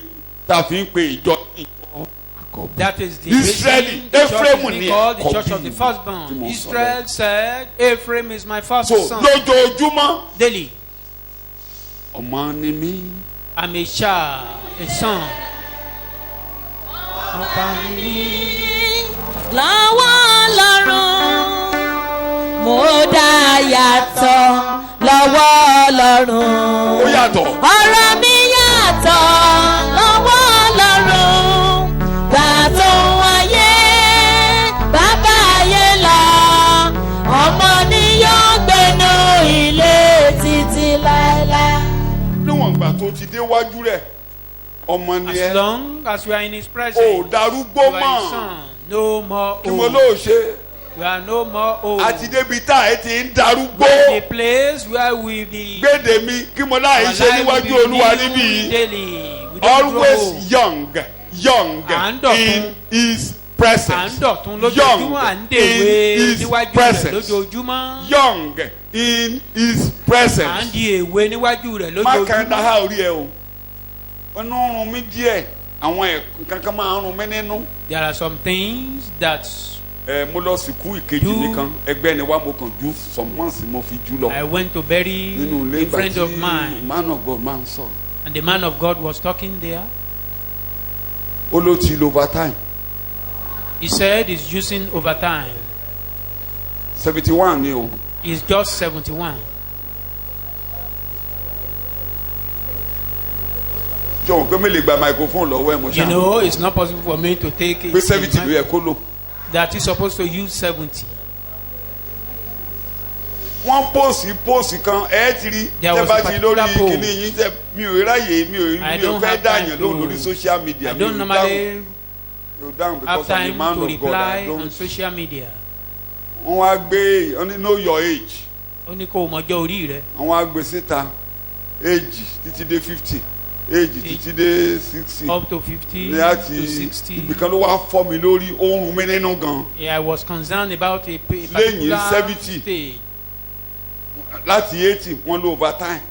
ta fi ń pe ìjọ ní ìjọ àkọ́bí. That is the Israeli, reason the church Ephraim is ni called the church àkọ́bí of the tí firstborn. mo sọ Israel lẹ́yìn. said, Ephraim is my first so son. lójoojúmọ́ Daily, ọmọ ni mí. I'm a child, a son. Ọba mi. lọ́wọ́ ọlọ́run mo dá yàtọ̀ lọ́wọ́ ọlọ́run ó yàtọ̀. ọ̀rọ̀ mi yàtọ̀ lọ́wọ́ ọlọ́run gbà tó wáyé bàbá ayé lọ ọmọ ni yóò gbénu ilé títí láéláé. níwọ̀n ìgbà tó ti déwájú rẹ̀ ọmọ ni As ẹ long as you are in his ò presence, darúgbó you are mọ́ his son. No more kí mo old. lóò ṣe You are no more old. àti débi tá ẹ ti ń darúgbó The place where we be. gbéde mi kí mo láì our ṣe life will níwájú be olúwa renewed níbí yìí. daily. We don't grow Always old. young À ń dọ̀tun. in his À ń presence dọ̀tún lójoojúmọ́, à ń young dèwe in his níwájú rẹ̀ presence lójoojúmọ́. young in his À ń presence. di èwe níwájú rẹ̀ má kàn dá lójoojúmọ́. ha orí ẹ o inú rún mi díẹ̀ àwọn kankan máa ń rún mi nínú. There are some things that mo lọ sìnkú ìkejì mi kan ẹgbẹ́ ni wá mo kàn ju some months mo fi jù lọ I went to bury nínú ilé a ìgbà friend of tí mine, man of God máa ń sọ and the man of God was talking there. ó ló ti lo overtime He said he's using overtime. 71 ni o He's just 71. jọ̀wọ́ pé mi lè gba microphone lọ́wọ́ ẹ̀ mo You ṣáà know, it's not possible for me to take it. pé 70 ló yẹ kó lò. That he's supposed to use 70. wọ́n póòsì kan ẹ̀ ti rí There tẹ́ was bá a ti lórí particular post. kìíní yín tẹ́ mi ò ráyè mi I ò don't fẹ́ have time dáyàn lóhùn lórí to. social media I mi don't ò normally dáhùn have because I'm a time man to of God I reply on don't. social media. wọ́n wá gbé wọ́n ní know your age Ó ní kó o mọjọ́ orí rẹ̀. wọ́n wá gbé síta age títí dé 50 age títí dé 60 Up to 50 ní àti to 60. ibìkan ló wá fọ́ mi lórí oorun mi nínú gan Yeah, I was concerned about a lẹ́yìn particular 70 stage. láti 80 wọ́n lo overtime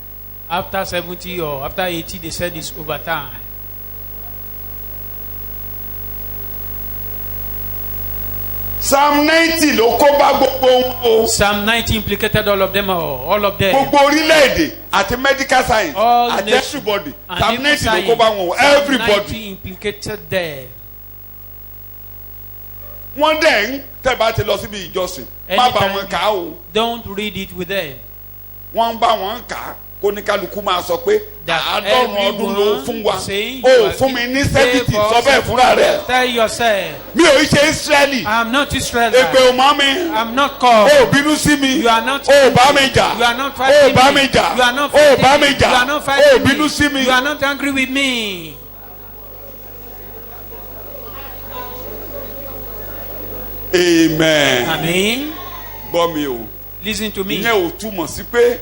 After 70 or after 80, they said it's overtime. Psalm 90 ló kó bá gbogbo wọn o Psalm 90 implicated all of them, all of them. gbogbo orílẹ̀-èdè àti medical science All àti nations. everybody And Psalm even 90 ló science. kó bá wọn o Psalm everybody 90 implicated them. wọ́n dẹ̀ ń tẹ̀bá ti lọ síbi ìjọsìn má bá wọn kà á o Don't read it with them. wọ́n ń bá wọn kà á kó ní kálukú máa sọ pé That àádọ́rùn ọdún ló everyone fún wa saying o you are fún mi ní giving 70 favor. sọ bẹ́ẹ̀ fúnra rẹ̀ Tell yourself, mi ò ṣe Israeli I'm not èpè Israelite. ò mọ́ mi I'm not called. o bínú sí mi You are not. o bá mi jà You are not o fighting bá me. mi jà You are not o fighting bá me. mi jà You are not o fighting bínú me. sí mi. You are not angry with me. amen. Amen. gbọ́ mi o. Listen to me. ìyẹn ò túmọ̀ sí pé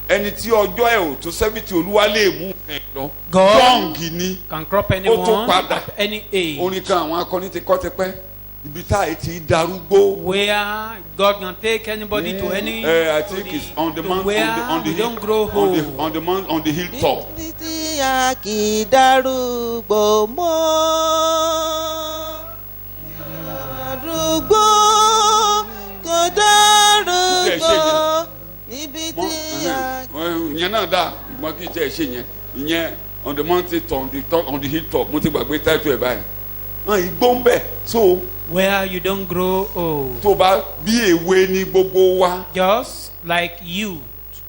ẹni tí ọjọ́ ẹ̀ ò tó 70 olúwa lè mú ẹ̀ lọ. God yọ̀ǹgì ni can crop ó anyone tún padà. at any age. orin kan àwọn akọni ti kọ́ ti pẹ́ ibi tá a ti darúgbó. Where God can take anybody to any. I think it's on the mount, where on the we hill, don't grow on old. the mount, on the hilltop. Títí a kì í darúgbó mọ́. Darúgbó kò darúgbó níbi tí a. ìyẹn náà dáa ìgbọ́n kì í tẹ́ ẹ ṣe yẹn ìyẹn on the mountain top on the hilltop mo ti gbàgbé táìtù ẹ̀ báyìí. igbó ń bẹ̀ so. Where you don't grow old. tó bá bí èwe ní gbogbo wa. Just like you.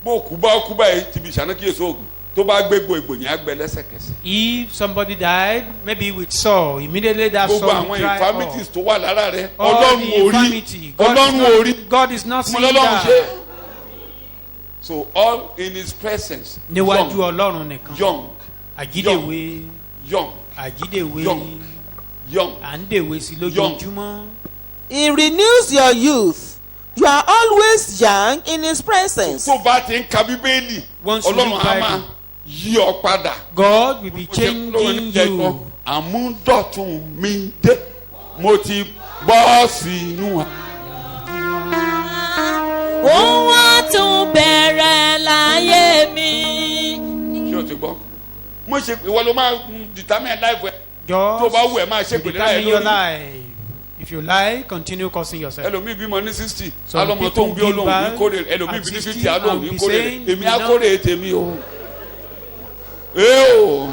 bó kú báyìí ti bí sànà kíyèsí oògùn tó bá gbégbó egbò yẹn á gbẹ lẹ́sẹ̀kẹsẹ̀. If somebody died, maybe with saw, immediately that gbogbo saw will àwọn dry infirmities up. tó wà lára rẹ All ọlọ́run the orí infirmity. ọlọ́run orí God is not mo seeing lọ́lọ́run ṣe. that. So all in his presence. Níwájú Ọlọ́run nìkan. Young. Àjídèwé. Young. Àjídèwé. Young. Young. À ń dèwé sí lójoojúmọ́. He renews your youth. You are always young in his presence. tó bá ti ń ka bíbélì Once you ọlọ́run read á Bible, máa yí ọ padà. God will be changing you. àmúdọ̀tún mi dé mo ti bọ́ sínú. Òun wá tún bẹ̀rẹ̀ láyé mi. ṣé o ti gbọ́ mo ṣe ìwọ ló máa determine life ẹ tó Just bá wù ẹ máa ṣe pèlè láyé determine your lórí. life. If you lie, continue cursing yourself. ẹlòmíì bímọ ní 60 Some alọmọ tó ń bí people give olóhùn ní birth kórè ẹlòmíì at bí ní 60 50 alóhùn and ní be kórè saying, èmi you á know- kórè tèmi o. ee o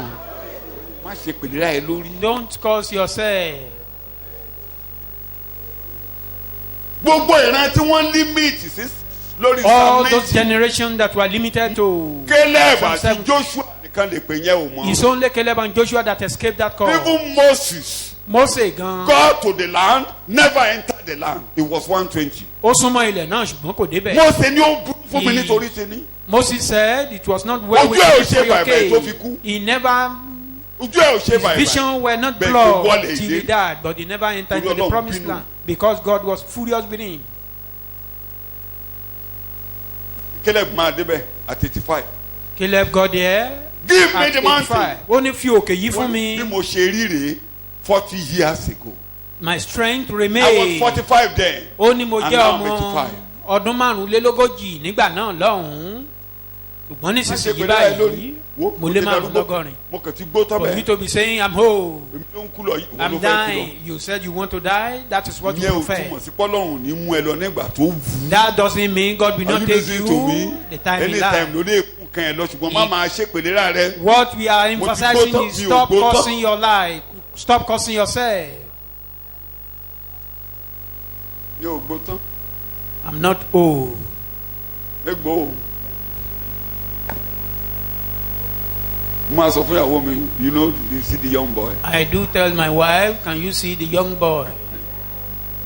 má ṣe pèlè láyé lórí. Don't curse yourself. gbogbo ìran tí wọ́n límìtì sí lórí All those sàmẹ́ntì generations that were limited to Caleb Psalm àti 7. Joshua nìkan lè pè yẹn o mọ. It's only Caleb and Joshua that escaped that call. even Moses Mose gan. got to the land never entered the land he was 120. Ó súnmọ́ ilẹ̀ náà ṣùgbọ́n kò débẹ̀. Mose ni ó burú fún mi He- nítorí tèmi Moses said it was not well Ojú with ẹ̀ ò him ṣe for your bàìbàì tó fi case. kú. He never, ojú ẹ̀ ò ṣe his bàìbàì. vision were not Bẹ́ẹ̀ blood kò wọlé till ìdè. he died, but he never entered Torí into the Ọlọ́run promised bínú. land because God was furious with him. Caleb máa débẹ̀ at 85. Caleb got there give me at the mountain. 85. Ó ní fi òkè yìí fún bí mi. mo ṣe rí rèé 40 years ago. My strength I was remains. 45 then. Ó ní mo And jẹ́ now I'm ọmọ 85. ọdún márùnlélógójì nígbà náà lọ́hùn-ún. Ṣùgbọ́n má ṣe nísinsìnyí pèlè láyé lórí. báyìí Wo, mo lé ti márùn darúgbó. lọ́gọ́rin. mo kàn ti gbó tán For you bẹ́ẹ̀. to be saying I'm whole, èmi ló ń kú lọ yìí. I'm òun ló fẹ́ kú lọ. dying. You said you want to die. That is what you ìyẹn ò prefer. túmọ̀ sí pọ́lọ́run ní mú ẹ lọ nígbà tó wù ú. That doesn't mean God will Are not you take listening to me? you the time he Anytime lies. ló lè kún kan ẹ lọ ṣùgbọ́n má máa ṣe pèlè rà rẹ. What we are Mo ti emphasizing gbó tán, is mi ò stop gbó tán. cursing your life. Stop cursing yourself. yóò gbó tán. I'm not old. egbò o. mo máa sọ fún ìyàwó mi you know you see the young boy. I do tell my wife, can you see the young boy?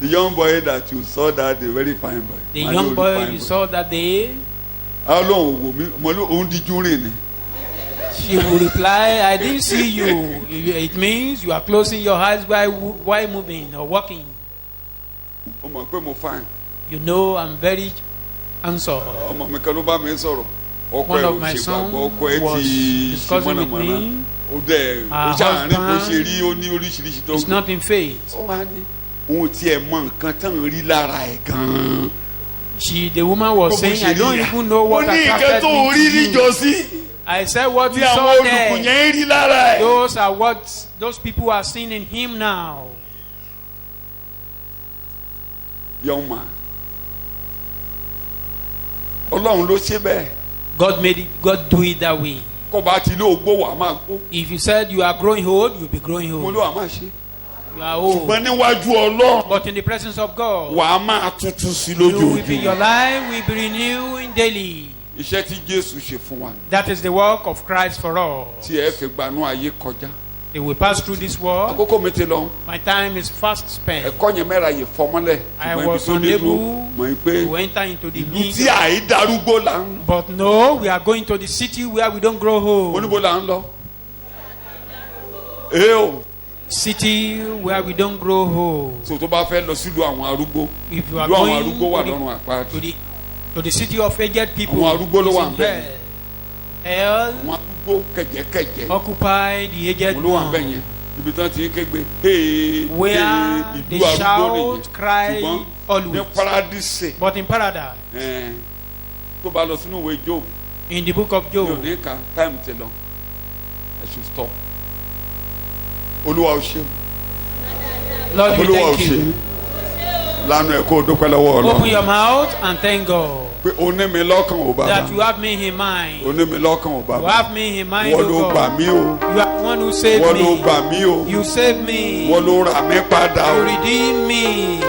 the young boy that you saw that day very fine boy. The I young know boy fine you saw that day? Ọlọ́run wò mí mo ló òun díjú rìn ni. She will reply, I didn't see you. It means you are closing your eyes while moving or walking. ó mọ̀ pé mo fine. You know I'm very handsome. ọmọ mi kan ló bá mi sọ̀rọ̀ ọkọ One ẹ̀ of ò my ṣe sons gbàgbọ́ ọkọ ẹ̀ was ti ṣe discussing with mọ̀nàmọ́ná me. ó dẹ̀ ó Her ṣàárín bó husband ṣe rí ó ní oríṣiríṣi tó It's gbé. not in faith. ó wá ní òun tiẹ̀ mọ nǹkan tán rí lára ẹ̀ gan-an. The woman was saying, I don't even know what ó ní nǹkan attracted tó me rí to you. níjọ́sí I said, what tí you àwọn saw olùkùn there, yẹn rí lára ẹ̀. those are what those people are seeing in him now. young man ọlọ́run ló ṣe bẹ́ẹ̀ God made it, God do it that way. kó bá ti lé ògbó wà máa gbó If you said you are growing old, you'll be growing mo old. ló wà máa ṣe You are old. ṣùgbọ́n níwájú ọlọ́run But in the presence of God, wà á máa tuntun sí you will be, your lójoojúmọ́. life will be renewing daily. iṣẹ́ tí Jésù ṣe fún wa That is the work of Christ for all. tí ẹ fi gbanú ayé kọjá. They will pass through this world. àkókò mi ti lọ My time is fast spent. ẹ̀kọ́ yẹn mẹ́ra yìí fọmọ́lẹ̀ I ṣùgbọ́n ibi was tó dé dúró unable mọ̀ pé to enter into the ìlú means. tí àìdarúgbó là ń lọ. But no, we are going to the city where we don't grow old. oníbo là ń lọ. ee o city where we don't grow old. so tó bá fẹ́ lọ sílùú àwọn arúgbó If you are ìlú àwọn going arúgbó wà to lọ́run àpáàdì the city of aged people, Àwọn arúgbó ló is wà in ńbẹ̀. hell. àwọn arúgbó kẹ̀jẹ̀kẹ̀jẹ̀ Occupy the aged olówó àbẹ̀ one, yẹn ibi tán ti ń kégbe hey where they ìlú arúgbó nìyẹn shout, cry ṣùgbọ́n ní always. paradíṣe But in paradise, tó bá lọ sínú ìwé Job in the book of mi ò Job, ní ka time ti lọ I should stop olúwa ò ṣe Lord, we olúwa ò thank ṣe you. lánàá ẹ̀ kó o dúpẹ́ lọ́wọ́ Open Ọlọ́run your mouth and thank God pé o ní mi lọ́kàn ò bàbá that you have me in mind. o ní mi lọ́kàn ò You bàbá have me in mind, wọ́n ló O gbà God. mí o You are the one who saved wọ́n ló me. gbà mí o You saved me. wọ́n ló rà mí padà You o. redeemed me.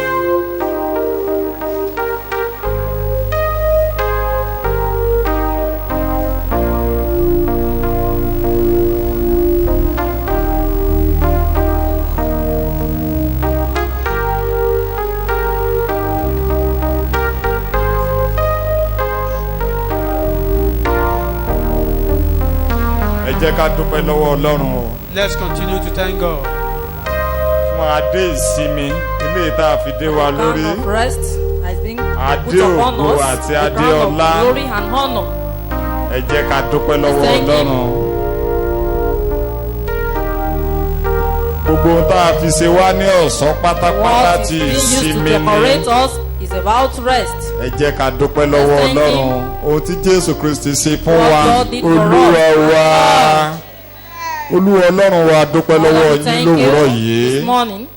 ẹ jẹ́ ká dúpẹ́ lọ́wọ́ ọlọ́run o Let's continue to thank God fún adé ìsinmi ilé tá a fi dé wa lórí Crown of rest has been Adé put upon ògo us. àti The adé crown ọlá. of glory and honor. ẹ jẹ́ ká dúpẹ́ lọ́wọ́ Thank you. ọlọ́run gbogbo ohun tá a fi ṣe wá ní ọ̀sán pátápátá What is ti being used to ìsinmi ni decorate us is about rest. ẹ jẹ́ ká dúpẹ́ lọ́wọ́ Thank you. ọlọ́run ohun tí Jésù Kristi ṣe fún What wa God did for olúwa us. wa olúwa ọlọ́run wa dúpẹ́ lọ́wọ́ Lord, we yín thank lówùúrọ̀ you yìí this morning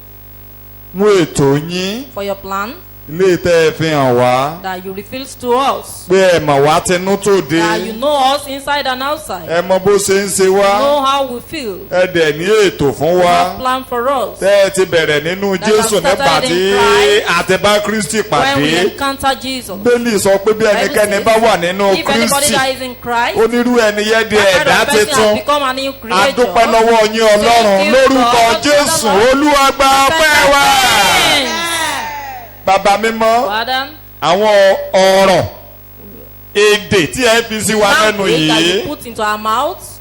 mú ètò yín for your plan ilé tẹ́ ẹ fi hàn wá that you revealed to us. pé ẹ mọ̀ wá tinú tòde That you know us inside and outside. ẹ mọ̀ bó ṣe ń ṣe wá Know how we feel. ẹ dẹ̀ ní ètò fún You wa have plan for us. tẹ́ ẹ ti bẹ̀rẹ̀ nínú That Jésù has nígbà started tí in Christ. àtẹ̀bá Kristi When we pàdé encounter Jesus. bẹ́ẹ̀ni sọ pé bí ẹnikẹ́ni bá wà nínú If anybody Kristi that is in Christ, onírú ẹni yẹn di that kind ẹ̀dá of person tuntun has become a new creature. adúpẹ́ lọ́wọ́ yín Ọlọ́run Thank you, lórúkọ God. Jésù Olúwa gba ọpẹ́ wa bàbá mímọ́ Father, àwọn ọ̀rọ̀ èdè tí ẹ fi sí wa lẹ́nu language that yìí you put into our mouths,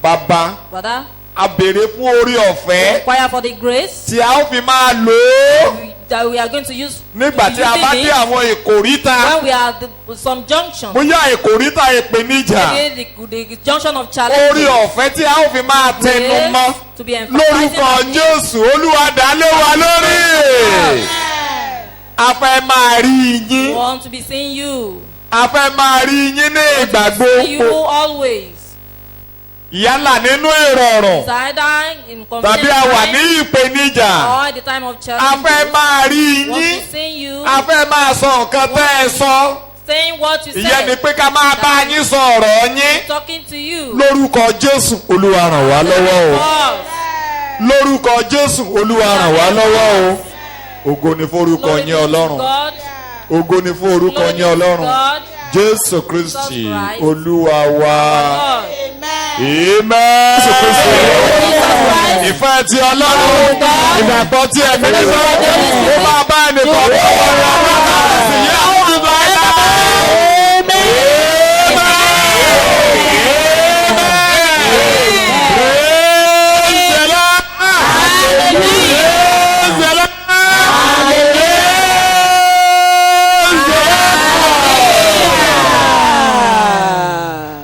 bàbá Father, a béèrè fún orí ọ̀fẹ́ require for the grace tí a ó fi máa lò ó that we are going to use nígbà tí a bá dé àwọn ìkòríta when we are at some junction. bóyá ìkòríta ìpèníjà Maybe the junction of challenge. orí ọ̀fẹ́ tí a ó fi máa tẹnu mọ́ To be emphasizing lórúkọ on it. Jésù Olúwa dá lé wa lórí a fẹ́ máa rí We yín want to be seeing you. a fẹ́ máa rí yín ní ìgbà See you gbogbo always. yálà nínú ìrọ̀rùn It's either in tàbí a wà ní convenience ìpèníjà or at the time of a challenge. fẹ́ máa rí We want yín to see you. a fẹ́ máa sọ nǹkan tẹ́ ẹ sọ Saying what you ìyẹn ni said. pé ká máa bá yín sọ ọ̀rọ̀ yín Talking to you. lórúkọ Jésù Olúwa ràn wá lọ́wọ́ o Us. lórúkọ Jésù Olúwa ràn wá lọ́wọ́ o ògo ni forúkọ Glory yín be to Ọlọ́run God. ògo ni fún orúkọ Glory be yín to Ọlọ́run God. Jésù Kristi Christ. Olúwa wa God. amen. Jésù Kristi ìfẹ́ ti Ọlọ́run ìgbàgbọ́ tí ẹ̀mí ní sọ́wọ́ ó máa bá ẹnì kọ̀ọ̀kan wọ́n rẹ̀ ọ́ láti yẹ àwọn ìgbà